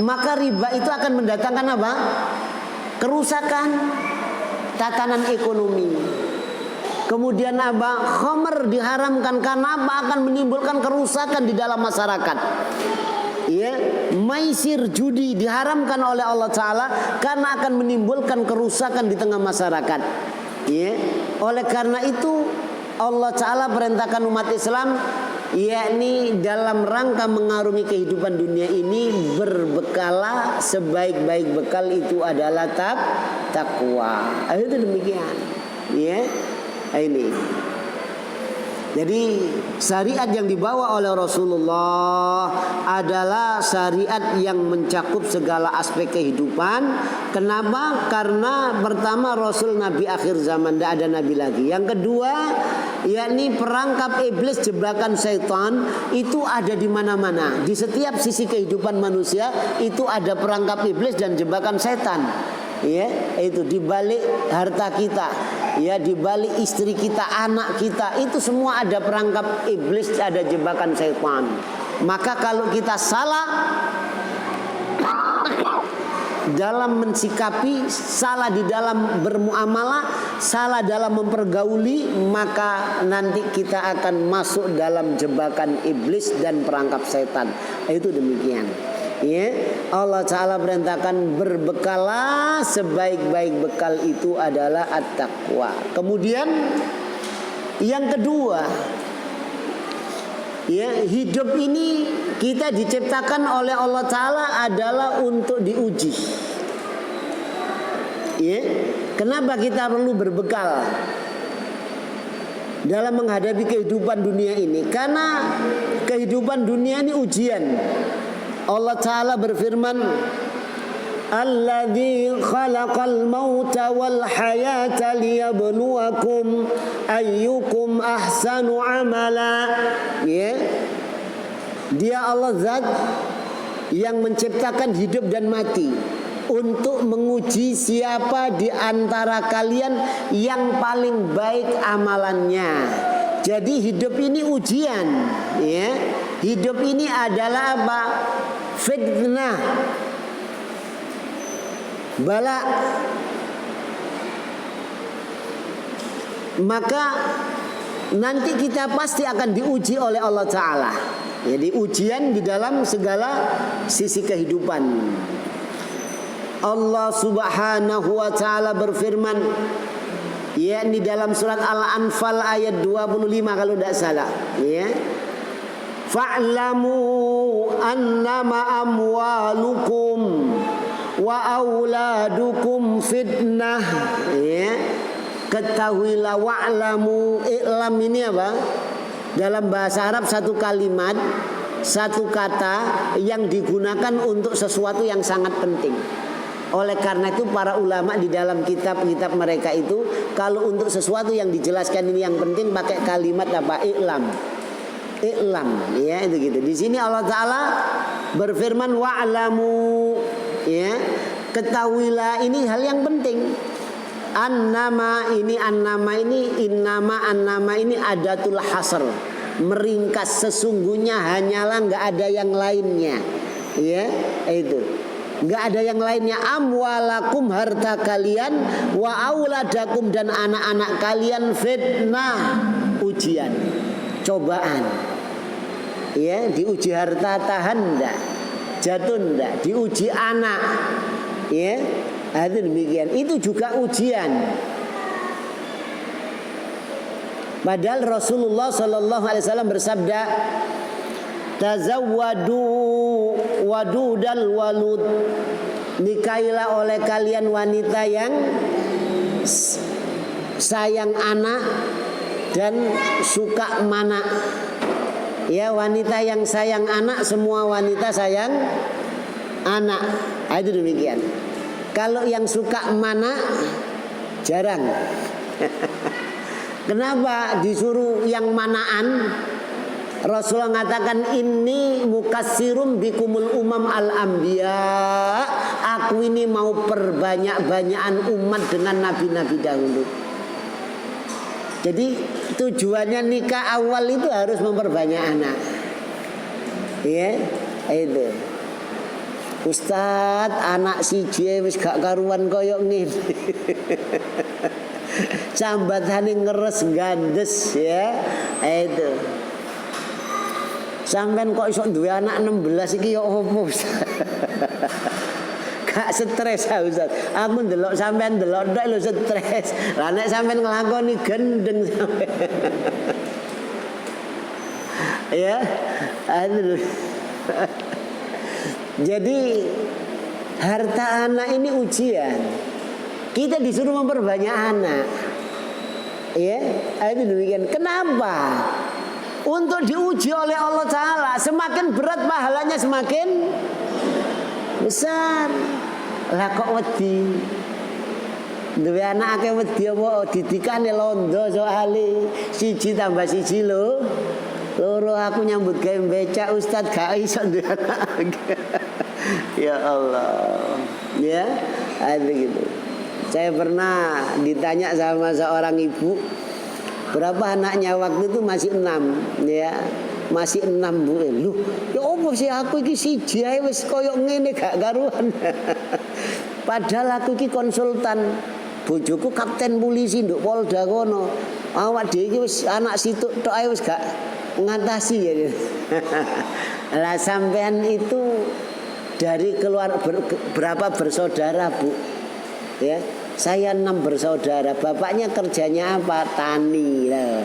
Maka riba itu akan mendatangkan apa? Kerusakan tatanan ekonomi. Kemudian apa? Khamr diharamkan karena apa? Akan menimbulkan kerusakan di dalam masyarakat. Ya, maisir judi diharamkan oleh Allah Ta'ala karena akan menimbulkan kerusakan di tengah masyarakat. Ya, oleh karena itu Allah Ta'ala perintahkan umat Islam, yakni dalam rangka mengarungi kehidupan dunia ini berbekala, sebaik-baik bekal itu adalah takwa. Itu demikian. Ya. Ini. Jadi syariat yang dibawa oleh Rasulullah adalah syariat yang mencakup segala aspek kehidupan. Kenapa? Karena pertama Rasul Nabi akhir zaman, tidak ada Nabi lagi. Yang kedua, yakni perangkap iblis, jebakan syaitan itu ada di mana-mana. Di setiap sisi kehidupan manusia itu ada perangkap iblis dan jebakan setan. Ya, itu di balik harta kita, ya, di balik istri kita, anak kita, itu semua ada perangkap iblis, ada jebakan setan. Maka kalau kita salah dalam mensikapi, salah di dalam bermuamalah, salah dalam mempergauli, maka nanti kita akan masuk dalam jebakan iblis dan perangkap setan. Itu demikian. Ya, Allah Ta'ala perintahkan berbekalah, sebaik-baik bekal itu adalah at-taqwa. Kemudian yang kedua, ya, hidup ini kita diciptakan oleh Allah Ta'ala adalah untuk diuji. Ya, kenapa kita perlu berbekal dalam menghadapi kehidupan dunia ini? Karena kehidupan dunia ini ujian. Allah Ta'ala berfirman, Alladzi khalaqal mauta wal hayata liyabluwakum ayyukum ahsanu amala. Ya. Dia Allah Zat yang menciptakan hidup dan mati. untuk menguji siapa di antara kalian yang paling baik amalannya. Jadi hidup ini ujian, ya. Hidup ini adalah apa? Fitnah, bala. Maka nanti kita pasti akan diuji oleh Allah Ta'ala. Jadi ujian di dalam segala sisi kehidupan. Allah Subhanahu wa Ta'ala berfirman, yakni dalam surat Al-Anfal ayat 25 kalau tidak salah, ya. Fa'lamu annama amwalukum wa auladukum fitnah, ya. Ketahuilah, wa'lamu, i'lam ini apa? Dalam bahasa Arab satu kalimat, satu kata yang digunakan untuk sesuatu yang sangat penting. Oleh karena itu para ulama di dalam kitab-kitab mereka itu kalau untuk sesuatu yang dijelaskan ini yang penting pakai kalimat apa? I'lam. I'lam, ya, itu gitu. Di sini Allah Ta'ala berfirman wa'lamu, ya. Ketahuilah ini hal yang penting. Annama ini annama ini adatul hasr, meringkas, sesungguhnya hanyalah, nggak ada yang lainnya, ya, itu nggak ada yang lainnya. Amwalakum, harta kalian, wa auladakum, dan anak-anak kalian, fitnah, ujian, cobaan, ya. Diuji harta, tahan ndak, jatuh ndak, diuji anak, ya. Itu demikian, itu juga ujian. Padahal Rasulullah Sallallahu Alaihi Wasallam bersabda, tazawwadu wadudal walud, nikahilah oleh kalian wanita yang sayang anak dan suka mana. Ya, wanita yang sayang anak, semua wanita sayang anak. Itu demikian. Kalau yang suka mana jarang. Kenapa disuruh yang manaan? Rasulullah mengatakan ini mukassirum bikumul umam al-anbiya. Aku ini mau perbanyak-banyakan umat dengan nabi-nabi dahulu. Jadi tujuannya nikah awal itu harus memperbanyak anak. Ya, itu. Ustadz, anak siji wis gak karuan koyok ngene. Sambatane ngeres gandes, ya. Itu. Sampean kok iso duwe anak 16 iki ya opo, Ustaz? Gak stres, Ustaz. Aku ndelok sampean ndelok tok lho stres. Lah nek sampean nglakoni gendeng sampean. Ya. Aduh. Jadi harta anak ini ujian. Kita disuruh memperbanyak anak. Ya, itu demikian. Kenapa? Untuk diuji oleh Allah Ta'ala. Semakin berat pahalanya semakin besar. Lah kok wedi? Duwe anak akeh wedi apa didikane londo soalé. Siji tambah siji lho. Loro aku nyambut gawe becak Ustaz gak iso duwe anak. Ya Allah. Ya, ada gitu. Saya pernah ditanya sama seorang ibu, berapa anaknya waktu itu? Masih 6, ya. Masih 6, Bu. Loh, ya opo sih aku iki siji ae wis koyo ngene gak karuan. Padahal aku iki konsultan. Bojoku kapten polisi nduk Polda kono. Awak dhewe iki wis anak situk tok ae wis gak ngatasi ya. Lah sampean itu dari berapa bersaudara, Bu? Ya, saya 6 bersaudara. Bapaknya kerjanya apa? Tani lah.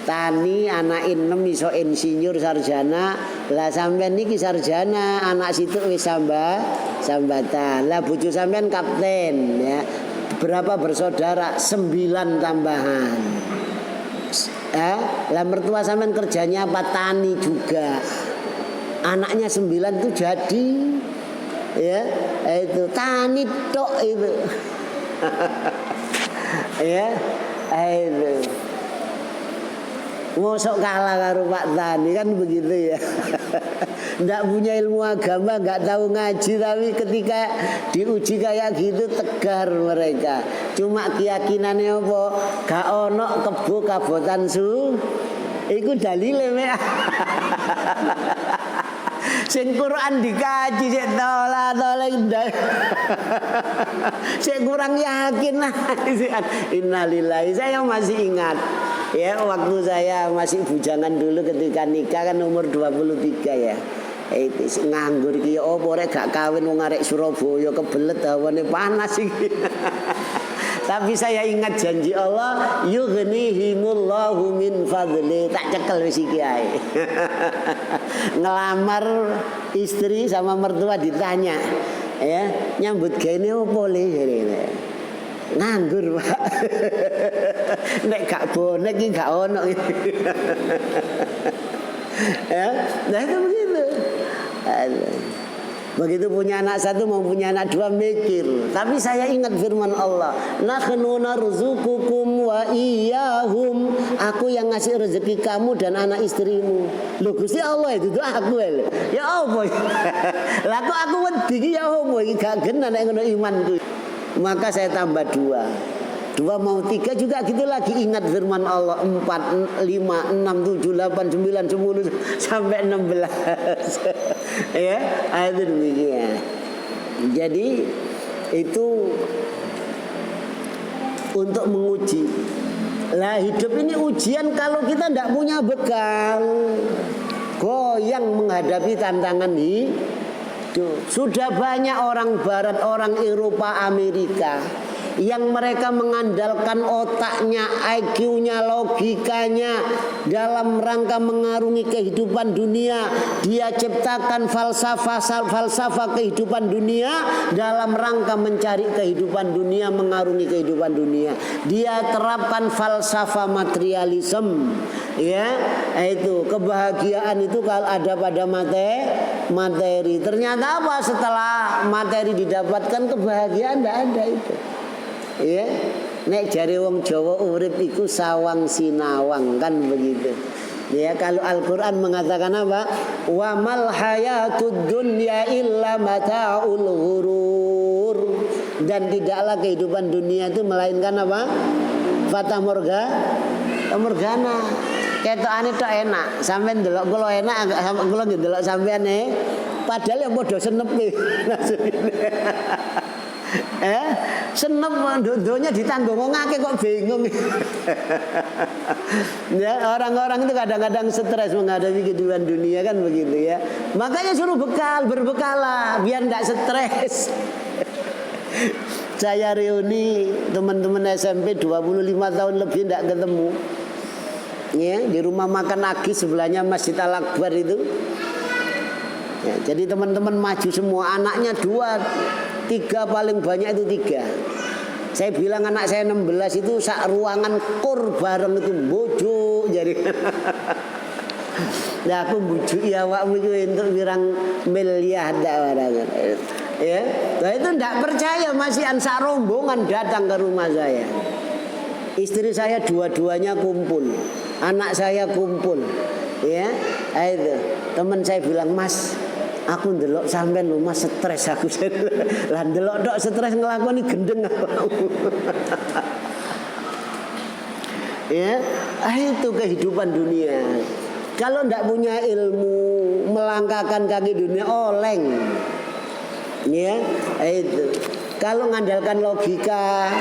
Tani, anak 6 iso insinyur sarjana. Lah sampean niki sarjana, anak situ wis sambatan. Lah bojo sampean kapten, ya. Berapa bersaudara? 9 tambahan. Lah mertua sampean kerjanya apa? Tani juga. Anaknya 9 tuh jadi, ya, itu tani tok itu. Ya, itu. Mosok kalah karo Pak Tani kan begitu ya. Nggak punya ilmu agama, nggak tahu ngaji, tapi ketika diuji kayak gitu tegar mereka. Cuma keyakinannya apa? Gak ono kebo kabotan su. Iku dalile mek. Sing Quran dikaji sik tolak sik kurang yakin lah. Innalillahi. Saya masih ingat ya, waktu saya masih bujangan dulu ketika nikah kan umur 23 ya. Nganggur iki opo rek gak kawin wong arek Surabaya kebelet hawane panas iki. Tapi saya ingat janji Allah, yughnihimullahu min fadli. Tak cekel wis iki ae. Ngelamar istri sama mertua ditanya, ya, nyambut gawe opo le? Nganggur, Pak. Nek gak bonek iki gak ono. Ya, nah itu begitu. Begitu punya anak satu mau punya anak dua mikir. Tapi saya ingat firman Allah, nahnu narzuqukum wa iyyahum. Aku yang ngasih rezeki kamu dan anak istrimu. Loh Gusti Allah itu aku lho. Ya apa? Lah kok aku wedi ya apa iki gak genah nek ngono imanku. Maka saya tambah 2 mau 3 juga gitu lagi. Ingat firman Allah 4, 5, 6, 7, 8, 9, 10 sampai 16. Ya, itu demikian. Jadi itu untuk menguji. Lah hidup ini ujian kalau kita tidak punya bekal, goyang menghadapi tantangan hidup. Sudah banyak orang Barat, orang Eropa, Amerika yang mereka mengandalkan otaknya, IQ-nya, logikanya dalam rangka mengarungi kehidupan dunia. Dia ciptakan falsafah kehidupan dunia dalam rangka mencari kehidupan dunia, mengarungi kehidupan dunia. Dia terapkan falsafah materialisme, ya, itu kebahagiaan itu kalau ada pada materi. Ternyata apa? Setelah materi didapatkan, kebahagiaan tidak ada itu. Ya, nek jare wong Jawa urip iku sawang sinawang kan begitu. Ya, kalau Al-Qur'an mengatakan apa? Wa mal hayatud dunya illa mata'ul ghurur. Dan tidaklah kehidupan dunia itu melainkan apa? Fata morgana. Ketokane tok enak. Sampeyan ndelok kula enak, kula ndelok sampeyan padahal ya padha senepe. Senep donya ditanggung wong akeh kok bingung. Ya, orang-orang itu kadang-kadang stres menghadapi kehidupan dunia kan begitu ya. Makanya suruh berbekalah biar enggak stres. Saya reuni teman-teman SMP 25 tahun lebih enggak ketemu. Ya, di rumah makan Agis sebelahnya Masjid Al-Akbar itu. Ya, jadi teman-teman maju semua, anaknya 2, 3 paling banyak itu 3. Saya bilang anak saya 16 itu sak ruangan kur bareng itu bojo jadi. Nah aku bujuk ya awakmu itu untuk birang miliar dak warangan. Ya, nah itu ndak percaya masih sak rombongan datang ke rumah saya. Istri saya dua-duanya kumpul, anak saya kumpul. Ya, itu teman saya bilang, Mas, aku ndelok sampean lho Mas stres aku. Lah ndelok tok stres nglakoni gendeng aku. Ya, itu kehidupan dunia. Kalau ndak punya ilmu, melangkahkan kaki dunia oleng. Ya, itu. Kalau mengandalkan logika,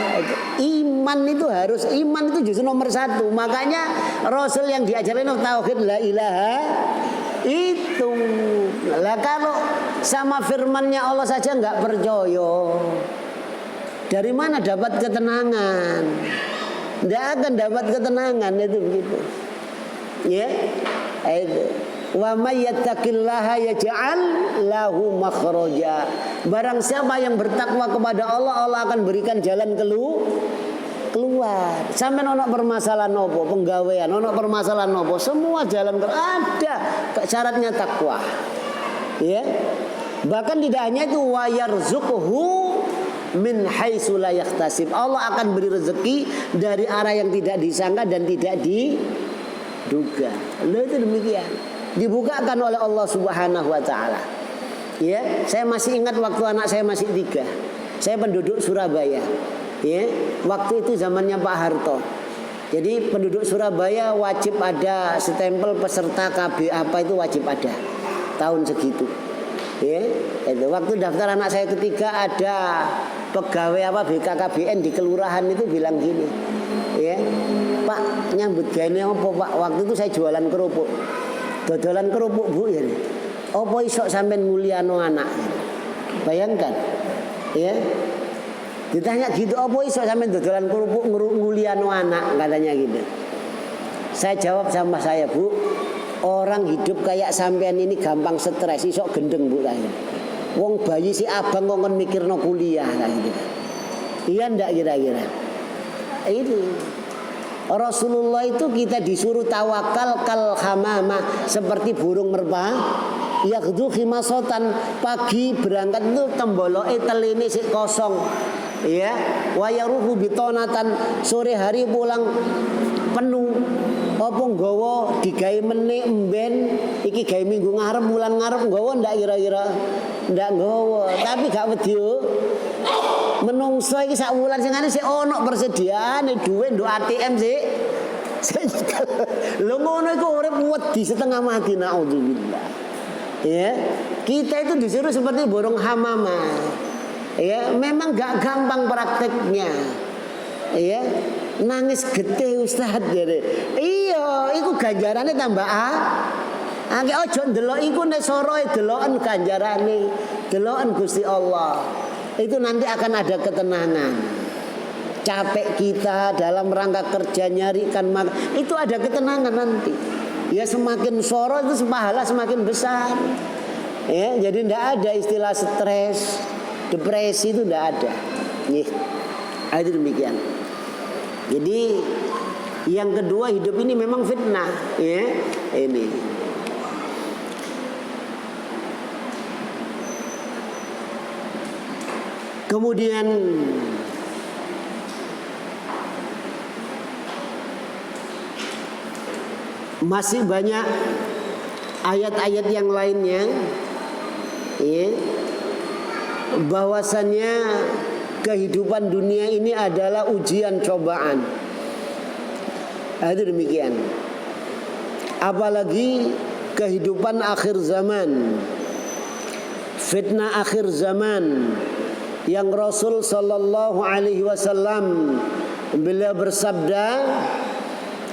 iman itu justru nomor 1. Makanya Rasul yang diajarin tauhid la ilaha itu. Lah kalau sama firmannya Allah saja nggak percaya, dari mana dapat ketenangan? Tidak akan dapat ketenangan itu begitu. Ya, itu. Wa may yattaqillaha yaj'al lahu makhraja. Barang siapa yang bertakwa kepada Allah, Allah akan berikan jalan keluar. Sampeyan ono permasalahan apa? Penggawean, ono permasalahan apa? Semua jalan ada syaratnya takwa. Ya. Bahkan tidak hanya itu, wa yarzuquhu min haitsu la yahtasib. Allah akan beri rezeki dari arah yang tidak disangka dan tidak duga. Loh, itu demikian. Dibukakan oleh Allah Subhanahu wa taala. Ya, saya masih ingat waktu anak saya masih 3. Saya penduduk Surabaya. Ya, waktu itu zamannya Pak Harto. Jadi penduduk Surabaya wajib ada stempel peserta KB apa itu wajib ada. Tahun segitu. Ya, itu waktu daftar anak saya ketiga ada pegawai apa BKKBN di kelurahan itu bilang gini. Ya, Pak, nyambut gawe apa Pak? Waktu itu saya jualan kerupuk. Dodolan kerupuk Bu ya. Apa iso sampean mulyano anak? Bayangkan. Ya. Ditanya gitu, apa iso sampean dodolan kerupuk mulyano anak, katanya gitu. Saya jawab sama saya, Bu, orang hidup kayak sampean ini gampang stres, iso gendeng Bu katanya. Wong bayi si abang kok mikirno kuliah kayak gitu. Iya ndak kira-kira? Ini Rasulullah itu kita disuruh tawakal kal hamamah seperti burung merpati. Yaghdu khimasatan, pagi berangkat itu temboloke teline sik kosong. Ya, wa yaruhu bitonatan, sore hari pulang penuh. Apa nggawa digawe meneh emben iki gawe minggu ngarep bulan ngarep nggawa ndak kira-kira? Ndak nggawa, tapi gak wedi yo. Menungso iki sak wulan sing ngene sik ono persediaane dhuwit nduk ATM sik. Lho ngono iku urip wedi setengah mati naudzubillah. Ya, kita itu disuruh seperti burung hamamah. Ya, memang gak gampang prakteknya. Ya, nangis getih Ustaz jare. Iya, iku ganjarane tambah Angge ojo ndelok iku nek soroe deloken ganjarane, deloken Gusti Allah. Itu nanti akan ada ketenangan. Capek kita dalam rangka kerja nyarikan itu ada ketenangan nanti. Ya semakin soro itu pahala semakin besar. Ya, jadi tidak ada istilah stres, depresi itu tidak ada. Nih, itu demikian. Jadi yang kedua hidup ini memang fitnah. Ya, ini. Kemudian masih banyak ayat-ayat yang lainnya, ya, bahwasannya kehidupan dunia ini adalah ujian cobaan. Itu demikian. Apalagi kehidupan akhir zaman, fitnah akhir zaman, yang Rasul sallallahu alaihi wasallam beliau bersabda,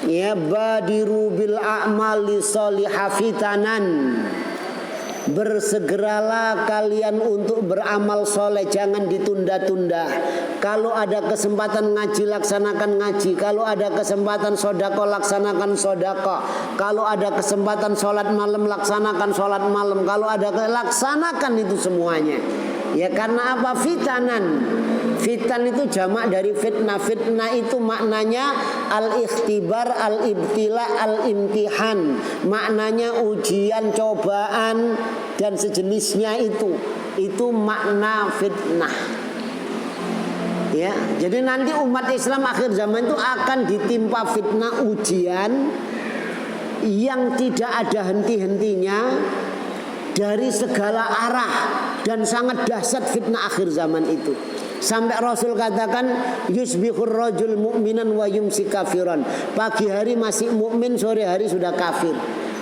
ya, badiru bil a'mali sholihah fitanan, bersegeralah kalian untuk beramal soleh, jangan ditunda-tunda. Kalau ada kesempatan ngaji laksanakan ngaji, kalau ada kesempatan sodako laksanakan sodako, kalau ada kesempatan sholat malam laksanakan sholat malam, kalau ada laksanakan itu semuanya. Ya, karena apa? Fitanan. Fitan itu jamak dari fitnah. Fitnah itu maknanya al-ikhtibar, al-ibtila, al-imtihan. Maknanya ujian, cobaan dan sejenisnya itu. Itu makna fitnah. Ya, jadi nanti umat Islam akhir zaman itu akan ditimpa fitnah, ujian yang tidak ada henti-hentinya dari segala arah, dan sangat dahsyat fitnah akhir zaman itu. Sampai Rasul katakan yusbihur rajul mu'minan wa yumsi kafiran. Pagi hari masih mukmin, sore hari sudah kafir.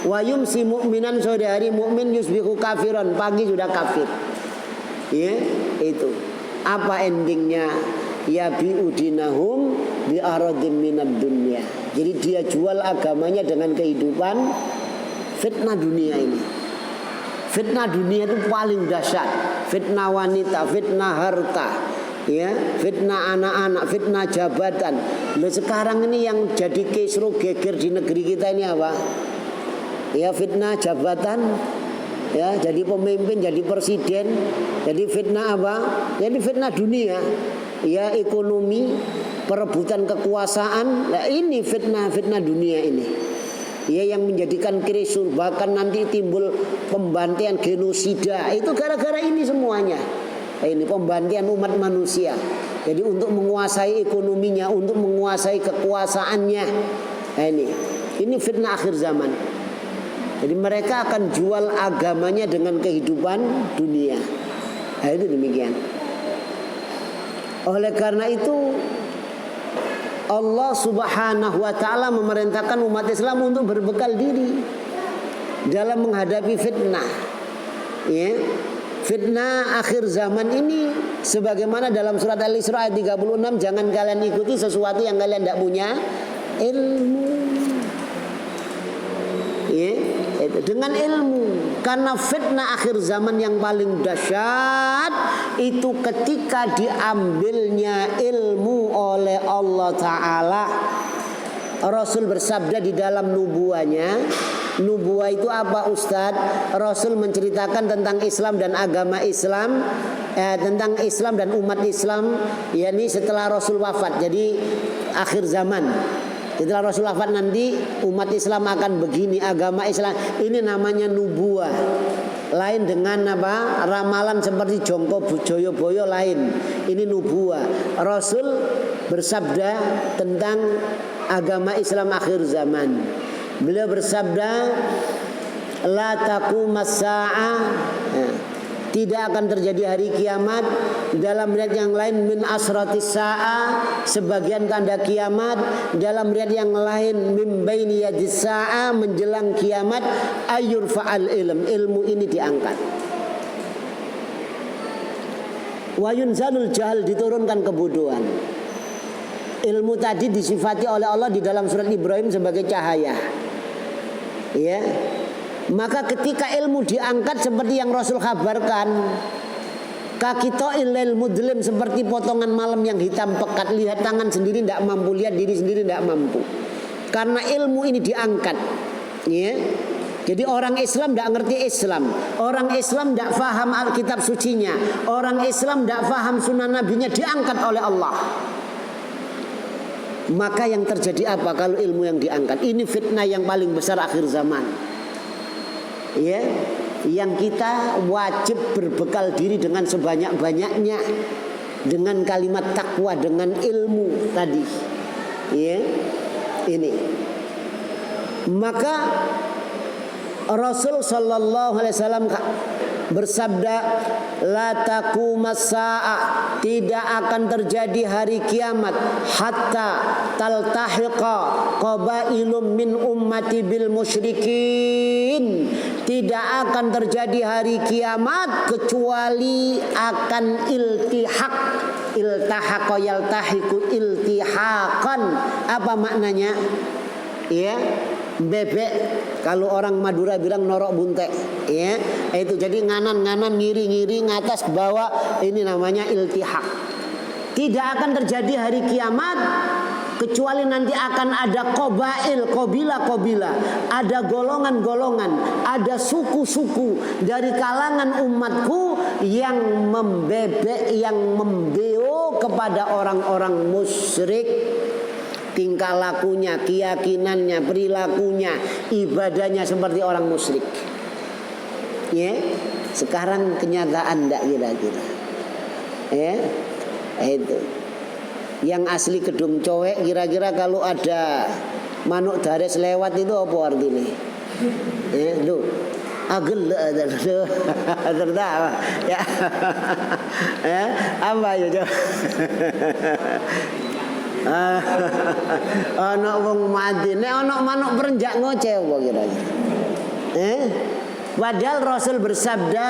Wa yumsi mu'minan, sore hari mukmin, yusbihu kafiran, pagi sudah kafir. Ya, itu. Apa endingnya? Ya bi'udinahum bi'aradim minad dunya. Jadi dia jual agamanya dengan kehidupan fitnah dunia ini. Fitnah dunia itu paling dahsyat. Fitnah wanita, fitnah harta, ya, fitnah anak-anak, fitnah jabatan. Loh, sekarang ini yang jadi kisruh geger di negeri kita ini apa? Ya, fitnah jabatan, ya, jadi pemimpin, jadi presiden. Jadi fitnah apa? Jadi fitnah dunia, ya, ekonomi, perebutan kekuasaan. Nah, ini fitnah dunia ini. Ya, yang menjadikan krisis, bahkan nanti timbul pembantian, genosida. Itu gara-gara ini semuanya. Ini pembantian umat manusia. Jadi untuk menguasai ekonominya, untuk menguasai kekuasaannya. Ini Ini fitnah akhir zaman. Jadi mereka akan jual agamanya dengan kehidupan dunia. Nah, itu demikian. Oleh karena itu Allah Subhanahu wa ta'ala memerintahkan umat Islam untuk berbekal diri dalam menghadapi fitnah. Ya. Fitnah akhir zaman ini sebagaimana dalam surat Al-Isra ayat 36, jangan kalian ikuti sesuatu yang kalian tidak punya ilmu. Ya, dengan ilmu, karena fitnah akhir zaman yang paling dahsyat itu ketika diambilnya ilmu oleh Allah Ta'ala. Rasul bersabda di dalam nubuahnya. Nubuah itu apa Ustadz? Rasul menceritakan tentang Islam dan agama Islam, tentang Islam dan umat Islam, yakni setelah Rasul wafat. Jadi akhir zaman. Setelah Rasul wafat nanti umat Islam akan begini, agama Islam. Ini namanya nubuah. Lain dengan apa? Ramalan seperti Jongko Joyoboyo lain. Ini nubuah. Rasul bersabda tentang agama Islam akhir zaman. Beliau bersabda, la taqumas saa'ah, tidak akan terjadi hari kiamat. Dalam riwayat yang lain min asratis saa'ah, sebagian tanda kiamat. Dalam riwayat yang lain min baini yadis saa'ah, menjelang kiamat. Ayurfa'al ilm, ilmu ini diangkat. Wa yunzalul jahal, diturunkan kebodohan. Ilmu tadi disifati oleh Allah di dalam surat Ibrahim sebagai cahaya. Ya. Maka ketika ilmu diangkat seperti yang Rasul kabarkan, kakito ilal mudlim, seperti potongan malam yang hitam pekat, lihat tangan sendiri tidak mampu, lihat diri sendiri tidak mampu. Karena ilmu ini diangkat. Ya. Jadi orang Islam tidak ngerti Islam, orang Islam tidak faham Alkitab sucinya, orang Islam tidak faham sunnah nabinya, diangkat oleh Allah. Maka yang terjadi apa kalau ilmu yang diangkat? Ini fitnah yang paling besar akhir zaman. Ya, yang kita wajib berbekal diri dengan sebanyak-banyaknya dengan kalimat takwa, dengan ilmu tadi. Ya, ini. Maka Rasul sallallahu alaihi wasallam bersabda, la taqumas saa'ah, tidak akan terjadi hari kiamat hatta taltahiqa qabailum min ummati bil musyrikin. Tidak akan terjadi hari kiamat kecuali akan iltihaq. Iltahaqa yaltahiqu iltihaqan. Apa maknanya? Ya, bebek, kalau orang Madura bilang norok buntek, ya, itu jadi nganan-nganan, ngiri-ngiri, ngatas ke bawah, ini namanya iltihaq. Tidak akan terjadi hari kiamat kecuali nanti akan ada qabail, qabilah-qabilah, ada golongan-golongan, ada suku-suku dari kalangan umatku yang membebek, yang membeo kepada orang-orang musyrik. Tingkah lakunya, keyakinannya, perilakunya, ibadahnya seperti orang musyrik. Ya, sekarang kenyataan enggak kira-kira? Ya, itu. Yang asli Kedung Cowek, kira-kira kalau ada manuk dares lewat itu apa artinya? Ya, lu agel tertawa. Ya, ya, apa ya coba? Ana wong mati, nek ana manuk perenjak ngoceh apa kira-kira? Padahal Rasul bersabda,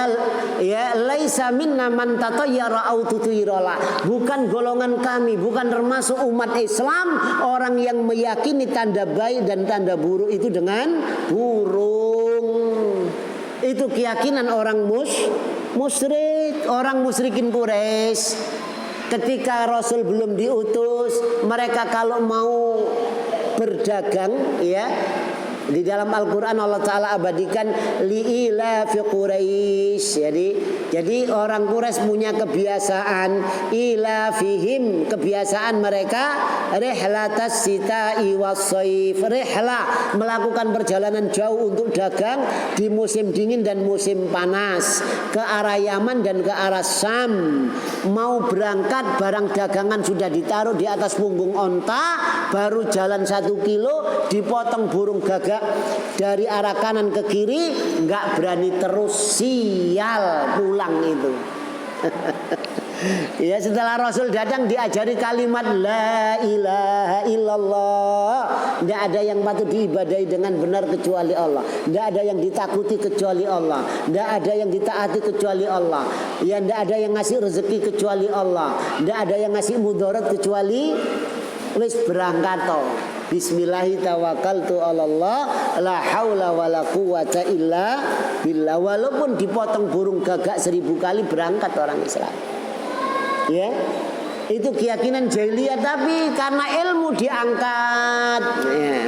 ya, laisa minna man tatayyara au tutuyirala. Bukan golongan kami, bukan termasuk umat Islam orang yang meyakini tanda baik dan tanda buruk itu dengan burung. Itu keyakinan orang musyrik, orang musyrikin Quraisy. Ketika Rasul belum diutus, mereka kalau mau berdagang, ya, di dalam Al-Quran Allah Ta'ala abadikan li'ila fi Quraisy, Quraisy. Jadi orang Quraisy punya kebiasaan ila fihim, kebiasaan mereka rihlatas sita'i was-shaif. Rihla, melakukan perjalanan jauh untuk dagang di musim dingin dan musim panas, ke arah Yaman dan ke arah Syam. Mau berangkat, barang dagangan sudah ditaruh di atas punggung onta, baru jalan 1 kilo dipotong burung gagak dari arah kanan ke kiri, nggak berani terus, sial pulang itu. Ya, setelah Rasul datang diajari kalimat la ilaha illallah. Tidak ada yang patut diibadahi dengan benar kecuali Allah. Tidak ada yang ditakuti kecuali Allah. Tidak ada yang ditaati kecuali Allah. Ya, tidak ada yang ngasih rezeki kecuali Allah. Tidak ada yang ngasih mudarat kecuali. Wis berangkat toh. Bismillahi tawakkaltu 'alallah la haula wala quwata illa billah. Walaupun dipotong burung gagak 1000 kali, berangkat orang Islam. Ya, itu keyakinan jahiliyah, tapi karena ilmu diangkat. Ya.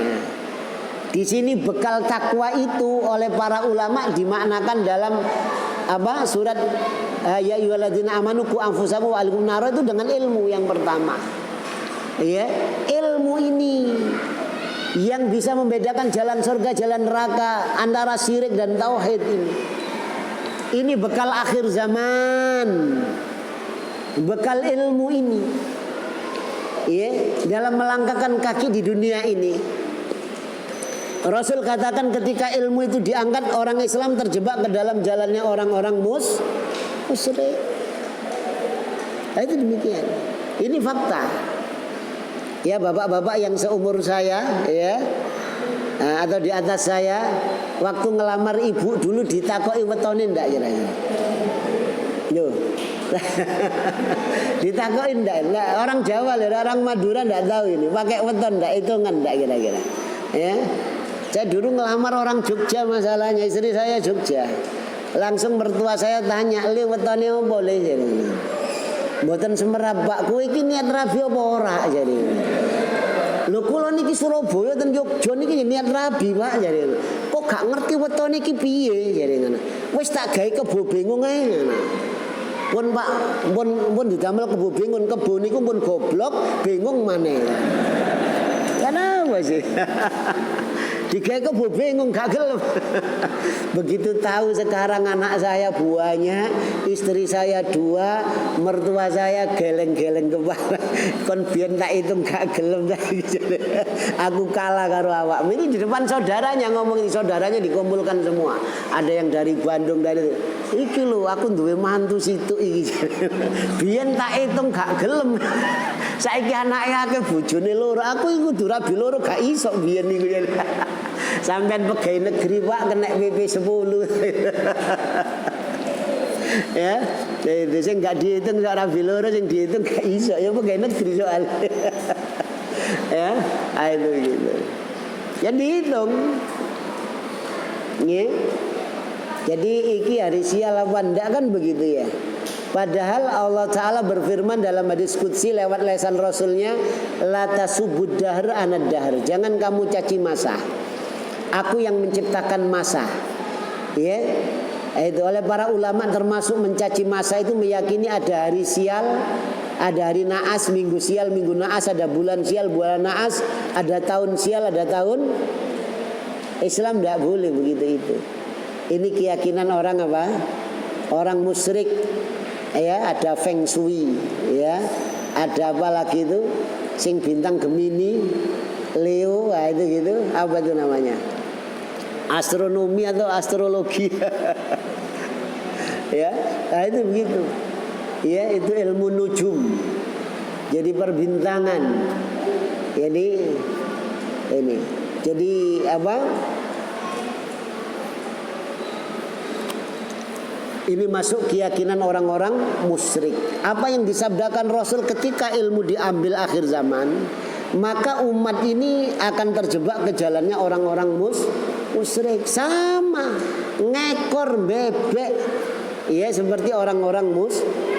Di sini bekal takwa itu oleh para ulama dimaknakan dalam surat ya ayyuhalladzina amanu qu anfusakum wa ahlikum nar, itu dengan ilmu yang pertama. Ya, ilmu ini yang bisa membedakan jalan surga, jalan neraka, antara syirik dan tauhid ini. Ini bekal akhir zaman. Bekal ilmu ini. Ya, dalam melangkahkan kaki di dunia ini. Rasul katakan ketika ilmu itu diangkat, orang Islam terjebak ke dalam jalannya orang-orang musyrik. Nah, itu demikian. Ini fakta. Ya, bapak-bapak yang seumur saya, ya, atau di atas saya, waktu ngelamar ibu dulu ditakoki wetone ndak kira-kira. Yo. Ditakoki ndak? Orang Jawa, orang Madura ndak tahu ini. Pakai weton ndak, hitungan ndak kira-kira. Ya. Saya dulu ngelamar orang Jogja, masalahnya istri saya Jogja. Langsung mertua saya tanya, "Li wetone opo le?" Mboten semerap, Pak. Kowe iki niat rabi apa ora? Jadi. Lho kula niki Surabaya ten Yogya niki niat rabi, Pak. Jadi. Kok gak ngerti wetone iki piye? Jadi ngono. Wis tak gawe kebo bingung ae ngono. Pun Pak, pun didamel kebo bingung, kebo niku pun goblok, bingung maneh. Kenapa sih? Digawe kebo bingung gak gelem. Begitu tahu sekarang anak saya buahnya, istri saya 2, mertua saya geleng-geleng kepala. Kon biyen tak hitung gak gelem. Aku kalah karo awak. Ini di depan saudaranya ngomong, saudaranya dikumpulkan semua. Ada yang dari Bandung, dari iki lho aku duwe mantu situ iki. Biyen tak hitung gak gelem. Saiki anake akeh bojone loro. Aku iku kudu rabi loro gak iso biyen niku. Sampean pegawai negeri Pak kena PP 10. Ya, itu sing gak dihitung sak rabi loro, sing dihitung gak iso ya pegawai negeri soal. Ya, ayo gitu. Ya dihitung. Nggih. Jadi iki hari sial apa ndak kan begitu ya. Padahal Allah Ta'ala berfirman dalam hadis qudsi lewat lisan Rasulnya, la tasubud dahr anad dahr. Jangan kamu caci masa. Aku yang menciptakan masa. Ya. Itu oleh para ulama termasuk mencaci masa itu meyakini ada hari sial, ada hari naas, minggu sial, minggu naas, ada bulan sial, bulan naas, ada tahun sial, ada tahun. Islam tidak boleh begitu itu. Ini keyakinan orang apa? Orang musyrik. Ya, ada feng shui, ya. Ada apa lagi itu? Sing bintang Gemini, Leo, nah itu gitu. Apa itu namanya? Astronomi atau astrologi. Ya, nah itu begitu. Ya, itu ilmu nujum. Jadi perbintangan. Jadi ini. Jadi apa? Ini masuk keyakinan orang-orang musyrik. Apa yang disabdakan Rasul ketika ilmu diambil akhir zaman, maka umat ini akan terjebak ke jalannya orang-orang musyrik. Sama ngekor bebek. Ya, seperti orang-orang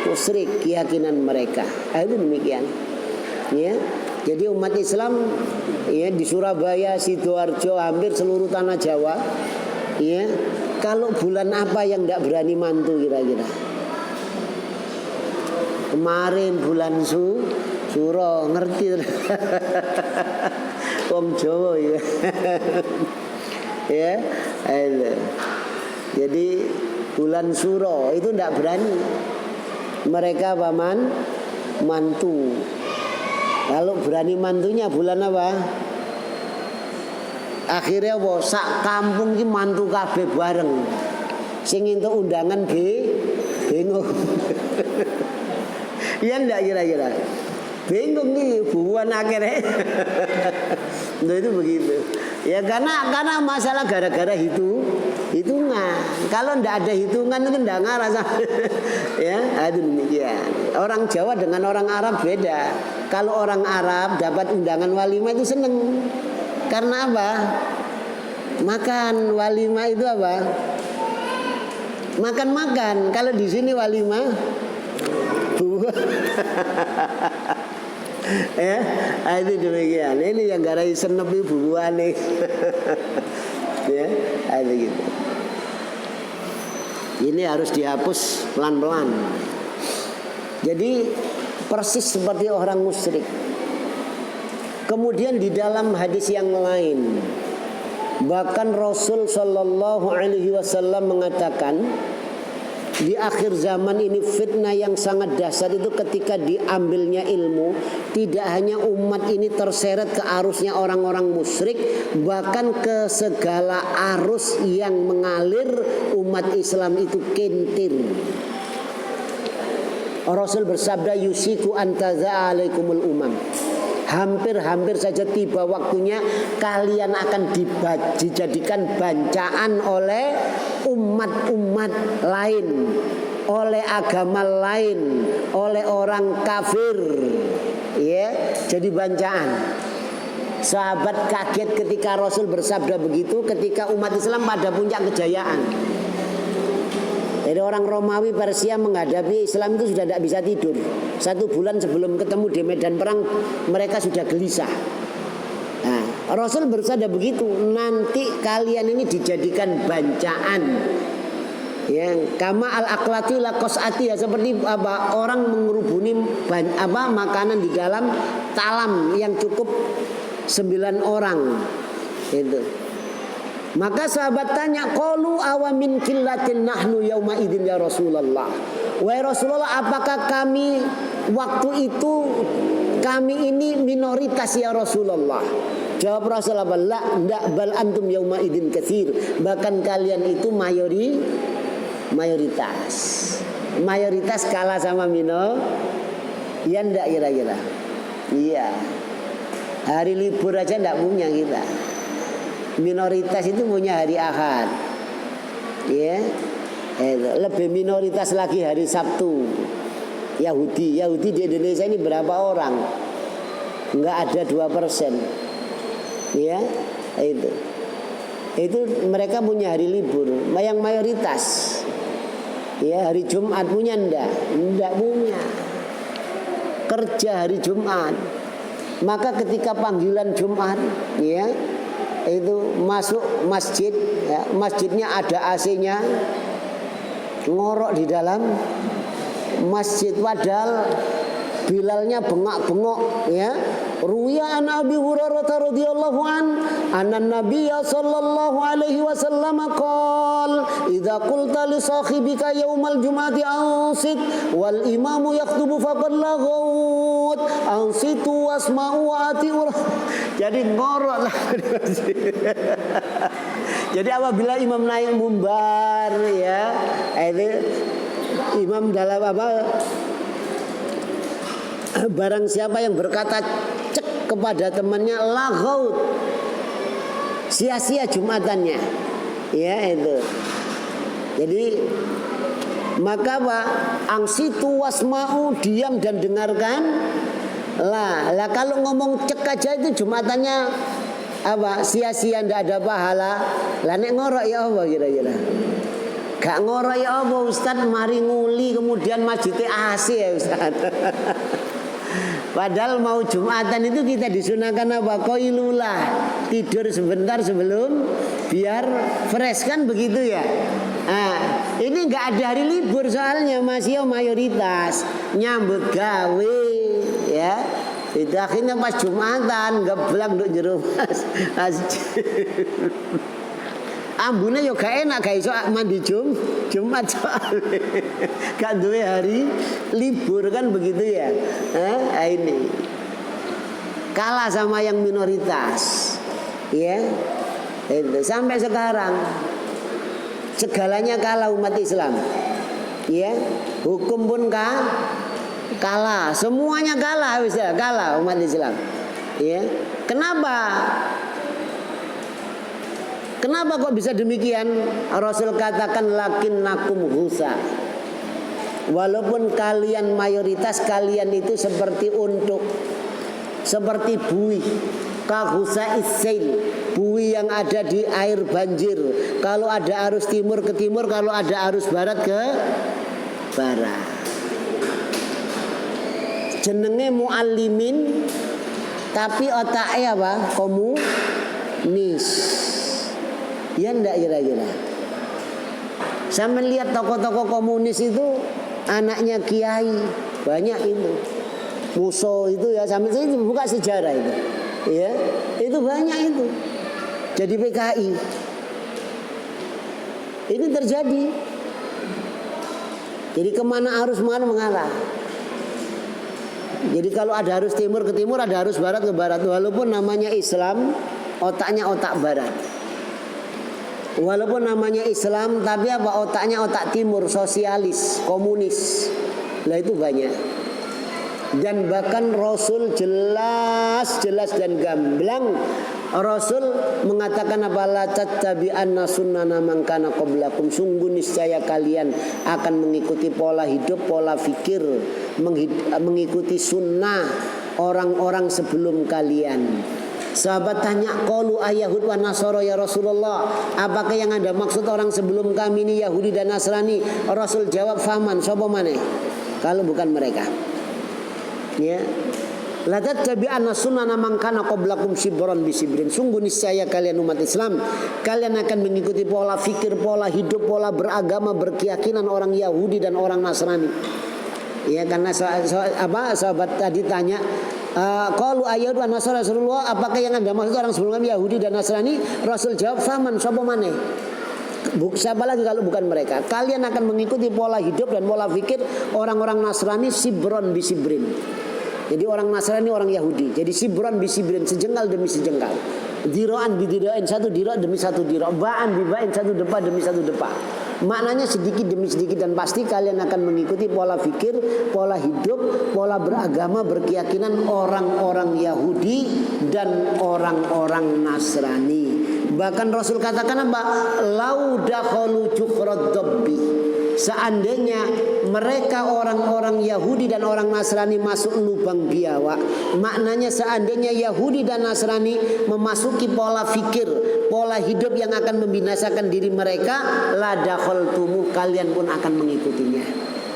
musyrik keyakinan mereka. Itu demikian. Ya. Jadi umat Islam ya di Surabaya, Sidoarjo, hampir seluruh tanah Jawa, ya, kalau bulan apa yang tidak berani mantu kira-kira? Kemarin bulan Suro, ngerti? Wong Jawa ya. Ya, jadi bulan Suro itu tidak berani. Mereka paman mantu. Kalau berani mantunya bulan apa? Akhirnya sak kampung ki mantu kabeh bareng. Sing entuk undangan bingung. Iya enggak kira-kira? Bingung nih hubungan akhirnya. Nah, itu begitu. Ya karena masalah gara-gara hitungan. Kalau ndak ada hitungan itu ndak ngarah. Ya, itu demikian. Orang Jawa dengan orang Arab beda. Kalau orang Arab dapat undangan walimah itu seneng. Karena apa? Makan walimah itu apa? Makan. Kalau di sini walimah ya, itu demikian. Ini yang garai senep ibu nih. Ya, itu gitu. Ini harus dihapus pelan-pelan. Jadi persis seperti orang musyrik. Kemudian di dalam hadis yang lain, bahkan Rasul Shallallahu Alaihi Wasallam mengatakan, di akhir zaman ini fitnah yang sangat dahsyat itu ketika diambilnya ilmu. Tidak hanya umat ini terseret ke arusnya orang-orang musyrik, bahkan ke segala arus yang mengalir umat Islam itu kentir. Rasul bersabda, yusiku antaza alaikumul umam. Hampir-hampir saja tiba waktunya kalian akan dijadikan bancaan oleh umat-umat lain, oleh agama lain, oleh orang kafir. Ya, jadi bancaan. Sahabat kaget ketika Rasul bersabda begitu, ketika umat Islam pada puncak kejayaan. Jadi orang Romawi Persia menghadapi Islam itu sudah tidak bisa tidur. 1 bulan sebelum ketemu di medan perang mereka sudah gelisah. Nah, Rasul bersabda begitu, nanti kalian ini dijadikan bancaan. Ya, kama al-aqlati la qas'ati, ya, seperti apa orang mengerubuni makanan di dalam talam yang cukup 9 orang. Itu. Maka sahabat tanya, qalu awamin killatin nahnu yauma idzin ya Rasulullah. Wahai Rasulullah, apakah kami waktu itu kami ini minoritas ya Rasulullah? Jawab Rasulullah, la ndak bal antum yauma idzin katsir. Bahkan kalian itu mayoritas. Mayoritas kalah sama ya ndak kira-kira. Iya. Hari libur aja ndak punya kita. Minoritas itu punya hari Ahad, ya, lebih minoritas lagi hari Sabtu. Yahudi di Indonesia ini berapa orang? Enggak ada 2%, ya, itu mereka punya hari libur. Yang mayoritas, ya, hari Jumat punya enggak punya. Kerja hari Jumat. Maka ketika panggilan Jumat, ya, itu masuk masjid, ya, masjidnya ada AC-nya, ngorok di dalam masjid, padahal Bilalnya bengak-bengok, ya. Ruya an Abi Hurairah radhiyallahu an anna Nabiyya sallallahu alaihi wasallam qala idza qulta li sahibika yaumal jum'ati ansit wal imamu yaktubu faqad laghut ansitu wasma'u wa ati'u. Jadi ngorok lah. Jadi apabila imam naik mimbar, ya, itu imam dalam barang siapa yang berkata cek kepada temannya laghaut, sia-sia Jumatannya, ya, itu. Jadi maka angsitu wasma'u, diam dan dengarkan. Lah kalau ngomong cek aja itu Jumatannya sia-sia, ndak ada pahala. Lah nek ngorok ya apa kira-kira? Gak ngorok ya apa Ustaz, mari nguli kemudian masjidnya AC ya Ustaz. Padahal mau Jumatan itu kita disunahkan apa? Qailulah, tidur sebentar sebelum biar fresh kan begitu ya. Nah, ini nggak ada hari libur soalnya masih mayoritas nyambut gawe ya. Itu akhirnya pas Jumatan geblak nduk jero ambune yo gak enak gak iso mandi Jumat soalnya gak duwe hari libur kan begitu ya. Ini kalah sama yang minoritas ya. Itu sampai sekarang segalanya kalah umat Islam ya. Hukum pun kalah, semuanya kalah, kalah umat Islam ya. Kenapa kok bisa demikian? Rasul katakan lakinnakum ghusa. Walaupun kalian mayoritas, kalian itu seperti untuk seperti buih, kahusa isail, buih yang ada di air banjir. Kalau ada arus timur ke timur, kalau ada arus barat ke barat. Jenenge muallimin, tapi otaknya apa? Komunis. Ya enggak kira-kira. Saya melihat tokoh-tokoh komunis itu anaknya kiai banyak itu. Muso itu ya, sampai saya buka sejarah itu. Ya, itu banyak itu. Jadi PKI. Ini terjadi. Jadi kemana arus mana mengalah. Jadi kalau ada arus timur ke timur, ada arus barat ke barat. Walaupun namanya Islam, otaknya otak barat. Walaupun namanya Islam, tapi apa otaknya otak timur, sosialis, komunis. Lah itu banyak. Dan bahkan Rasul jelas dan gamblang Rasul mengatakan apa, la tattabi'anna sunnana man kana qablakum, sungguh niscaya kalian akan mengikuti pola hidup, pola fikir, mengikuti sunnah orang-orang sebelum kalian. Sahabat tanya, qalu ayahud wa nasara ya Rasulullah, apakah yang Anda maksud orang sebelum kami ini Yahudi dan Nasrani? Rasul jawab, faman, sapa maneh kalau bukan mereka. Ya, la tattabi'anna sunnana man kana qablakum shibran bi shibrin, sungguh niscaya kalian umat Islam, kalian akan mengikuti pola fikir, pola hidup, pola beragama, berkeyakinan orang Yahudi dan orang Nasrani. Ya, karena sahabat tadi tanya, qalu ayyuhu wa nasara Rasulullah, apakah yang Anda maksud orang sebelum kami Yahudi dan Nasrani? Rasul jawab, faman, sapa maneh? Siapa lagi kalau bukan mereka? Kalian akan mengikuti pola hidup dan pola fikir orang-orang Nasrani sibron bi sibrin. Jadi orang Nasrani orang Yahudi. Jadi sibron bi sibrin, sejengkal demi sejengkal. Diraan bi dirain, satu dira demi satu dira. Ba'an bi ba'in, satu depa demi satu depa. Maknanya sedikit demi sedikit, dan pasti kalian akan mengikuti pola fikir, pola hidup, pola beragama, berkeyakinan orang-orang Yahudi dan orang-orang Nasrani. Bahkan Rasul katakan apa? Lau dakhalu juhrad dabbi, seandainya mereka orang-orang Yahudi dan orang Nasrani masuk lubang biawak, maknanya seandainya Yahudi dan Nasrani memasuki pola fikir, pola hidup yang akan membinasakan diri mereka, la dakhaltumu, kalian pun akan mengikutinya.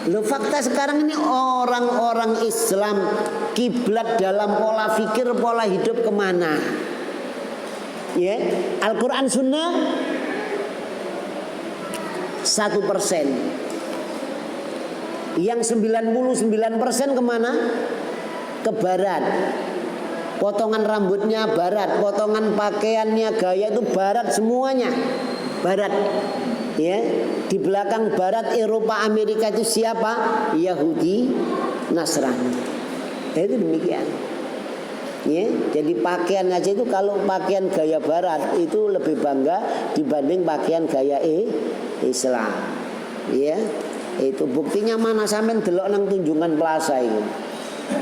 Loh, fakta sekarang ini orang-orang Islam kiblat dalam pola fikir, pola hidup kemana? Ya, Al-Quran Sunnah 1%. Yang 99% kemana? Ke barat. Potongan rambutnya barat, potongan pakaiannya, gaya itu barat, semuanya barat. Ya, di belakang barat Eropa Amerika itu siapa? Yahudi, Nasrani. Itu demikian. Ya, jadi pakaian aja itu, kalau pakaian gaya barat itu lebih bangga dibanding pakaian gaya Islam. Ya, itu buktinya mana? Sampean delok nang Tunjungan Plaza itu.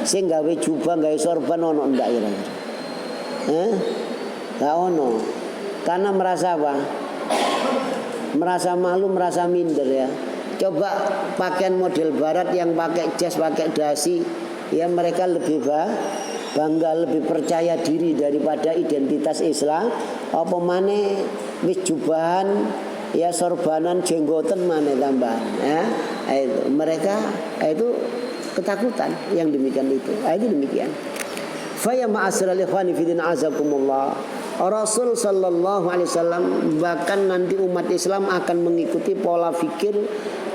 Sing gawe jubah, gawe sorban ono ndak kira-kira? Gak ono. Karena merasa apa? Merasa malu, merasa minder ya. Coba pakaian model barat yang pakai jas, pakai dasi, ya mereka lebih bangga, lebih percaya diri daripada identitas Islam. Apa maneh wis jubahan, ya sorbanan, jenggoten maneh tambahan. Ya, itu mereka itu ketakutan yang demikian itu. Itu demikian. Fa ya ma'asyiral ikhwani fi din azakumullah. Rasul Sallallahu Alaihi Wasallam bahkan nanti umat Islam akan mengikuti pola fikir,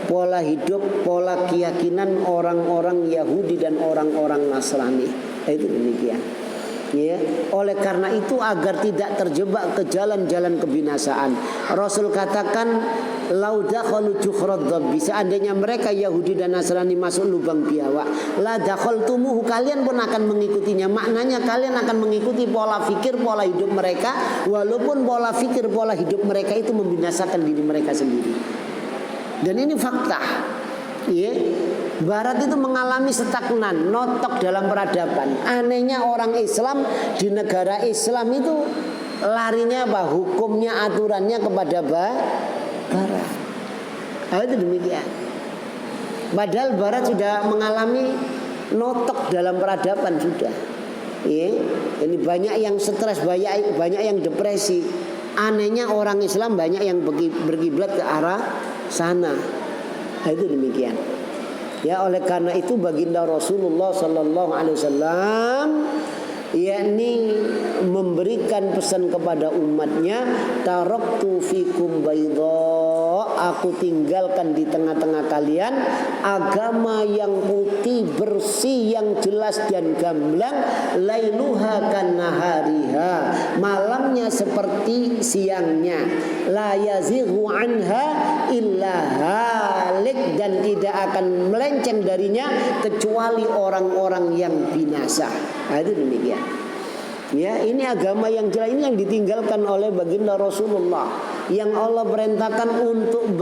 pola hidup, pola keyakinan orang-orang Yahudi dan orang-orang Nasrani. Itu demikian. Ya, oleh karena itu agar tidak terjebak ke jalan-jalan kebinasaan, Rasul katakan lau dakhalu juhrad dhabb, seandainya mereka Yahudi dan Nasrani masuk lubang biawak, la dakhaltumuhu, kalian pun akan mengikutinya. Maknanya kalian akan mengikuti pola fikir, pola hidup mereka, walaupun pola fikir, pola hidup mereka itu membinasakan diri mereka sendiri. Dan ini fakta. Ya, Barat itu mengalami stagnan, notok dalam peradaban. Anehnya orang Islam di negara Islam itu larinya apa? Hukumnya, aturannya kepada Barat. Itu demikian. Padahal Barat sudah mengalami notok dalam peradaban sudah. Ya, ini banyak yang stres, banyak yang depresi. Anehnya orang Islam banyak yang berkiblat ke arah sana. Itu demikian. Ya, oleh karena itu baginda Rasulullah Sallallahu Alaihi Wasallam yakni memberikan pesan kepada umatnya, taraktu fikum baydha, aku tinggalkan di tengah-tengah kalian agama yang putih bersih, yang jelas dan gamblang, lailuha kanahariha, malamnya seperti siangnya, la yazighu anha illa halik, dan tidak akan melenceng darinya kecuali orang-orang yang binasa. Nah, itu demikian. Ya, ini agama yang jelas, ini yang ditinggalkan oleh baginda Rasulullah, yang Allah perintahkan untuk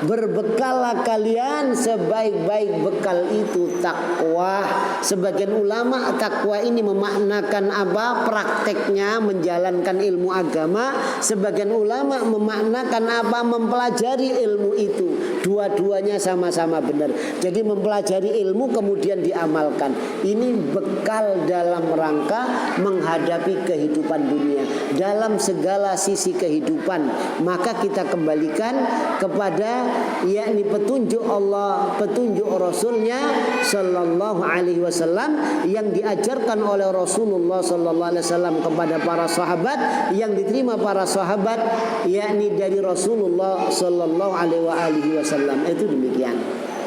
berbekallah kalian, sebaik-baik bekal itu takwa. Sebagian ulama takwa ini memaknakan apa? Prakteknya menjalankan ilmu agama. Sebagian ulama memaknakan apa? Mempelajari ilmu itu. Dua-duanya sama-sama benar. Jadi mempelajari ilmu kemudian diamalkan. Ini bekal dalam rangka menghadapi kehidupan dunia dalam segala sisi kehidupan. Maka kita kembalikan kepada yakni petunjuk Allah, petunjuk Rasulnya Sallallahu Alaihi Wasallam, yang diajarkan oleh Rasulullah Sallallahu Alaihi Wasallam kepada para sahabat, yang diterima para sahabat yakni dari Rasulullah Sallallahu Alaihi Wasallam. Itu demikian.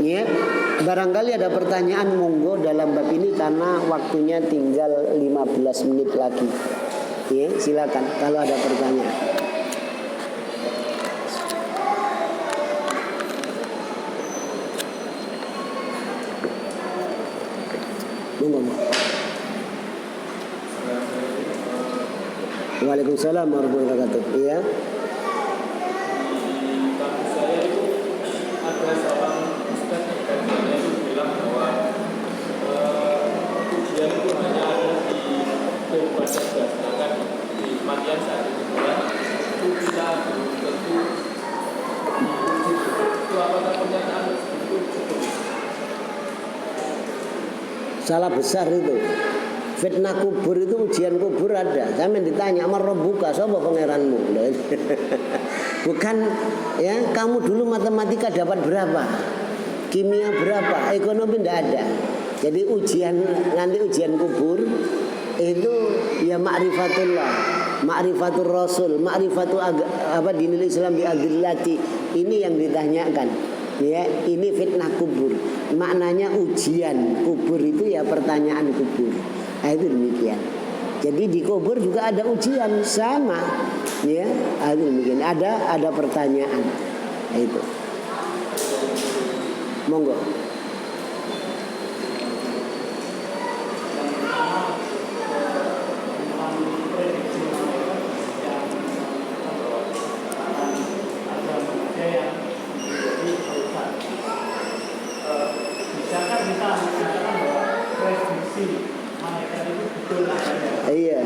Ya, barangkali ada pertanyaan, monggo dalam bab ini karena waktunya tinggal 15 menit lagi. Ya, silakan kalau ada pertanyaan. Monggo. Waalaikumsalam warahmatullahi wabarakatuh. Ya. Ada seorang ustaz yang bilang bahwa ujian itu hanya ada di kehidupan saja, sedangkan di kematian saat itu kita belum tentu diuji. Itu apakah pernyataan itu cukup? Salah besar itu. Fitnah kubur itu, ujian kubur ada. Sampai ditanya, "Marabbuka, sapa pangeranmu?" Bukan ya, kamu dulu matematika dapat berapa? Kimia berapa? Ekonomi tidak ada. Jadi nanti ujian kubur itu ya ma'rifatullah, ma'rifatul rasul, ma'rifatul dinil Islam bi adillati. Ini yang ditanyakan. Ya, ini fitnah kubur. Maknanya ujian kubur itu ya pertanyaan kubur. Nah, itu demikian. Jadi di kubur juga ada ujian sama. Ya, itu demikian. Ada pertanyaan. Nah, itu. Monggo. Iya.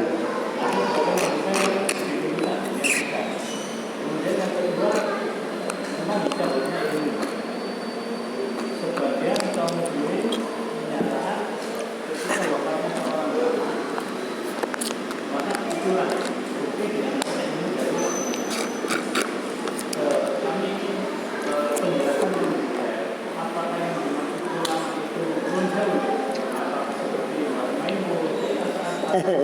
Iya.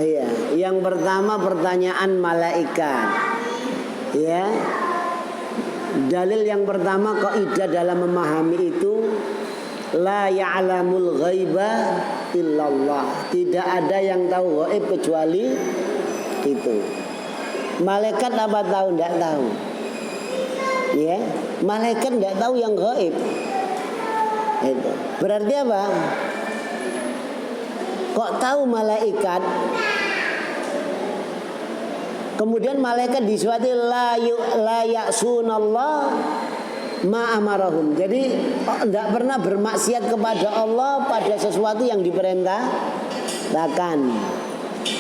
Iya, yang pertama pertanyaan malaikat. Ya. Dalil yang pertama kaidah dalam memahami itu la ya'lamul ghaiba illallah. Tidak ada yang tahu gaib kecuali itu. Malaikat apa tahu? Tidak tahu. Ya, malaikat tidak tahu yang gaib. Itu. Berarti apa? Kok tahu malaikat? Kemudian malaikat disuati la ya'sunallah ma amarahum. Jadi tidak pernah bermaksiat kepada Allah pada sesuatu yang diperintahkan.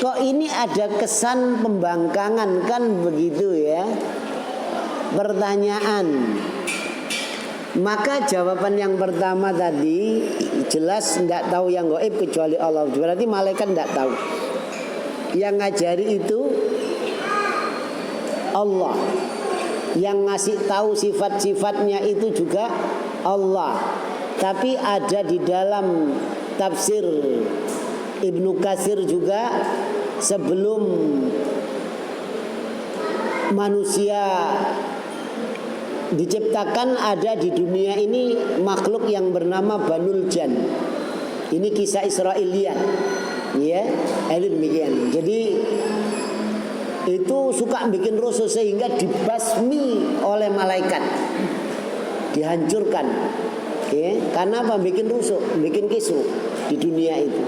Kok ini ada kesan pembangkangan kan begitu ya? Pertanyaan. Maka jawaban yang pertama tadi jelas tidak tahu yang gaib kecuali Allah. Berarti malaikat tidak tahu. Yang ngajari itu Allah. Yang ngasih tahu sifat-sifatnya itu juga Allah. Tapi ada di dalam tafsir Ibnu Katsir juga, sebelum manusia diciptakan ada di dunia ini makhluk yang bernama Banul Jan. Ini kisah Israiliyat. Ya, demikian. Jadi itu suka bikin rusuh sehingga dibasmi oleh malaikat, dihancurkan. Karena apa? Bikin rusuh, bikin kisruh di dunia itu.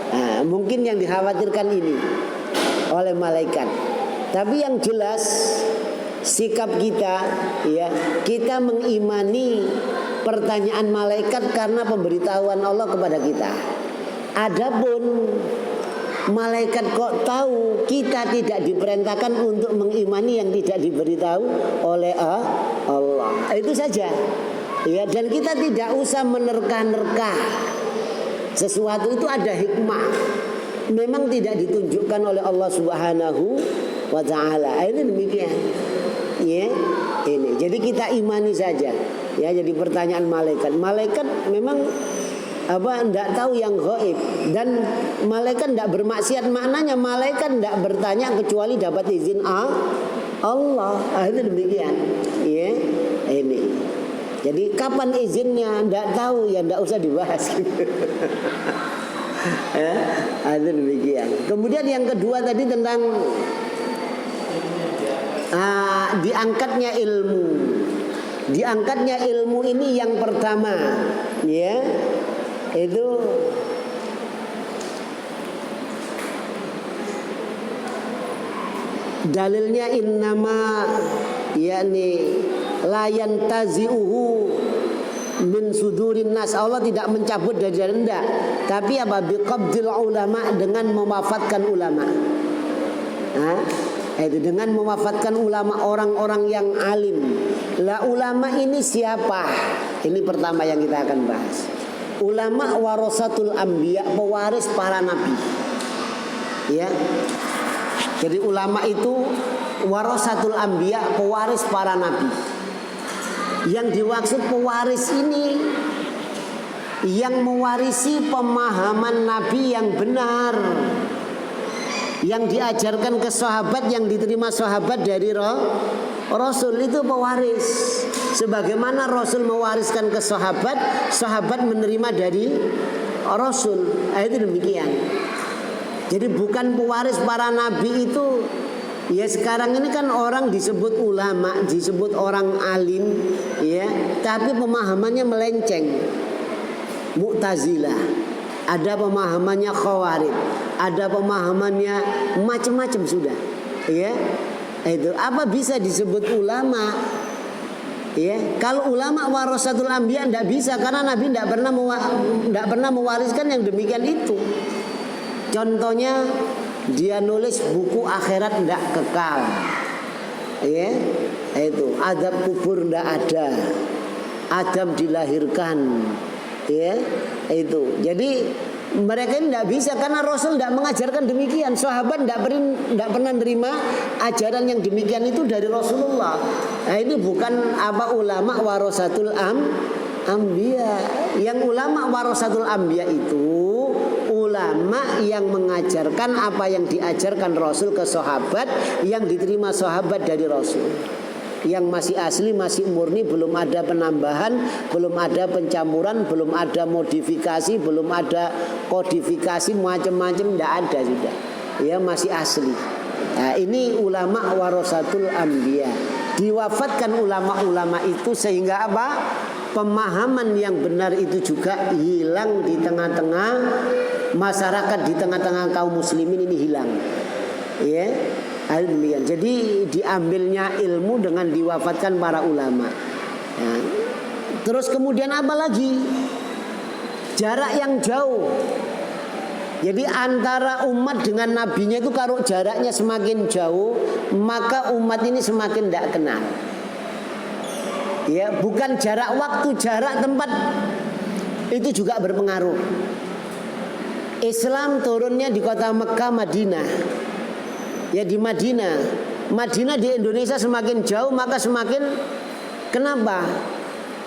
Nah, mungkin yang dikhawatirkan ini oleh malaikat. Tapi yang jelas sikap kita, ya, kita mengimani pertanyaan malaikat karena pemberitahuan Allah kepada kita. Adapun malaikat kok tahu, kita tidak diperintahkan untuk mengimani yang tidak diberitahu oleh Allah. Itu saja. Ya, dan kita tidak usah menerka-nerka. Sesuatu itu ada hikmah. Memang tidak ditunjukkan oleh Allah Subhanahu wa taala. Itu demikian. Ya, ini. Jadi kita imani saja. Ya, jadi pertanyaan malaikat. Malaikat memang enggak tahu yang gaib, dan malaikat enggak bermaksiat. Maknanya malaikat enggak bertanya kecuali dapat izin Allah. Itu demikian. Ya, ini. Jadi kapan izinnya enggak tahu, ya enggak usah dibahas. Itu demikian. Kemudian yang kedua tadi tentang diangkatnya ilmu. Diangkatnya ilmu ini yang pertama, ya. Itu dalilnya innama yakni la yantazi'uhu min sudurin nas. Allah tidak mencabut dari rendah, tapi apa? Biqabdil ulama, dengan mewafatkan ulama. Itu dengan mewafatkan ulama, orang-orang yang alim. Lah ulama ini siapa? Ini pertama yang kita akan bahas. Ulama warasatul anbiya, pewaris para nabi. Ya. Jadi ulama itu warasatul anbiya, pewaris para nabi. Yang dimaksud pewaris ini yang mewarisi pemahaman nabi yang benar, yang diajarkan ke sahabat, yang diterima sahabat dari Rasul, itu pewaris. Sebagaimana Rasul mewariskan ke sahabat, sahabat menerima dari Rasul. Itu demikian. Jadi bukan pewaris para nabi itu. Ya sekarang ini kan orang disebut ulama, disebut orang alim, ya, tapi pemahamannya melenceng. Mu'tazilah, ada pemahamannya Khawarij, ada pemahamannya macam-macam sudah. Ya, itu apa bisa disebut ulama? Ya, kalau ulama warasatul anbiya tidak bisa, karena Nabi tidak pernah mewariskan yang demikian itu. Contohnya dia nulis buku akhirat tidak kekal. Ya, itu azab kubur tidak ada. Adam dilahirkan. Ya, itu. Jadi Mereka ini tidak bisa karena Rasul tidak mengajarkan demikian. Sahabat tidak pernah menerima ajaran yang demikian itu dari Rasulullah. Nah, ini bukan ulama warasatul anbiya. Yang ulama warasatul anbiya itu ulama yang mengajarkan apa yang diajarkan Rasul ke sahabat, yang diterima sahabat dari Rasul. Yang masih asli, masih murni, belum ada penambahan, belum ada pencampuran, belum ada modifikasi, belum ada kodifikasi, macam-macam, tidak ada sudah. Ya, masih asli. Nah, ini ulama warasatul anbiya. Diwafatkan ulama-ulama itu sehingga apa? Pemahaman yang benar itu juga hilang di tengah-tengah masyarakat, di tengah-tengah kaum muslimin ini hilang. Ya. Demikian. Jadi diambilnya ilmu dengan diwafatkan para ulama. Ya. Terus kemudian apa lagi? Jarak yang jauh. Jadi antara umat dengan nabinya itu kalau jaraknya semakin jauh, maka umat ini semakin tidak kenal. Ya, bukan jarak waktu, jarak tempat itu juga berpengaruh. Islam turunnya di kota Mekah, Madinah. Ya, di Madinah di Indonesia semakin jauh, maka semakin kenapa?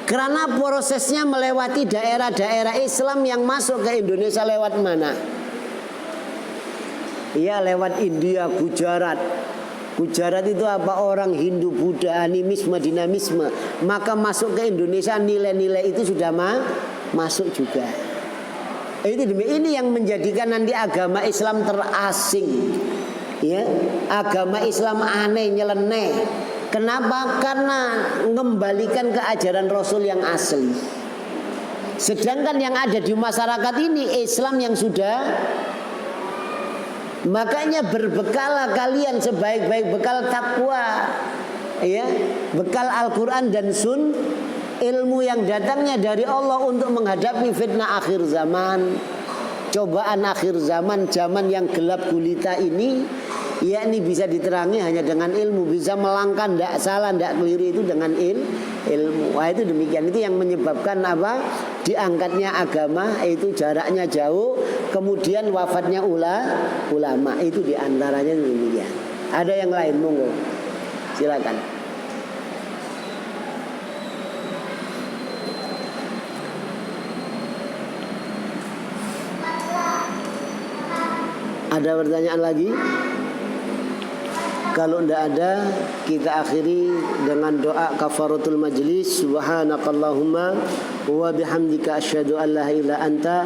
Karena prosesnya melewati daerah-daerah Islam yang masuk ke Indonesia lewat mana? Ya, lewat India, Gujarat. Gujarat itu apa? Orang Hindu, Buddha, animisme, dinamisme. Maka masuk ke Indonesia nilai-nilai itu sudah masuk juga. Ini yang menjadikan nanti agama Islam terasing. Ya, agama Islam aneh, nyeleneh. Kenapa? Karena mengembalikan ke ajaran Rasul yang asli. Sedangkan yang ada di masyarakat ini Islam yang sudah. Makanya berbekalah kalian sebaik-baik bekal takwa, ya, bekal Al-Quran dan ilmu yang datangnya dari Allah untuk menghadapi fitnah akhir zaman, cobaan akhir zaman, zaman yang gelap gulita ini. Ya, ini bisa diterangi hanya dengan ilmu. Bisa melangkah tidak salah, tidak keliru itu dengan ilmu. Wah, itu demikian. Itu yang menyebabkan apa? Diangkatnya agama, itu jaraknya jauh. Kemudian wafatnya ulama. Itu diantaranya demikian. Ada yang lain, monggo. Silakan. Ada pertanyaan lagi? Kalau tidak ada, kita akhiri dengan doa kafaratul majlis. Subhanakallahumma wa bihamdika asyhadu an la ilaha illa anta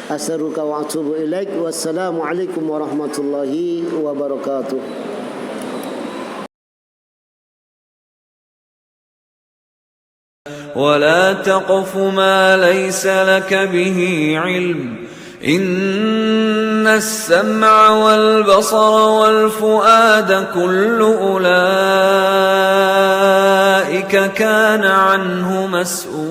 astaghfiruka wa atubu ilaik. Wassalamu alaikum warahmatullahi wabarakatuh. ولا تقف ما ليس لك به علم إن السمع والبصر والفؤاد كل أولئك كان عنه مسؤولا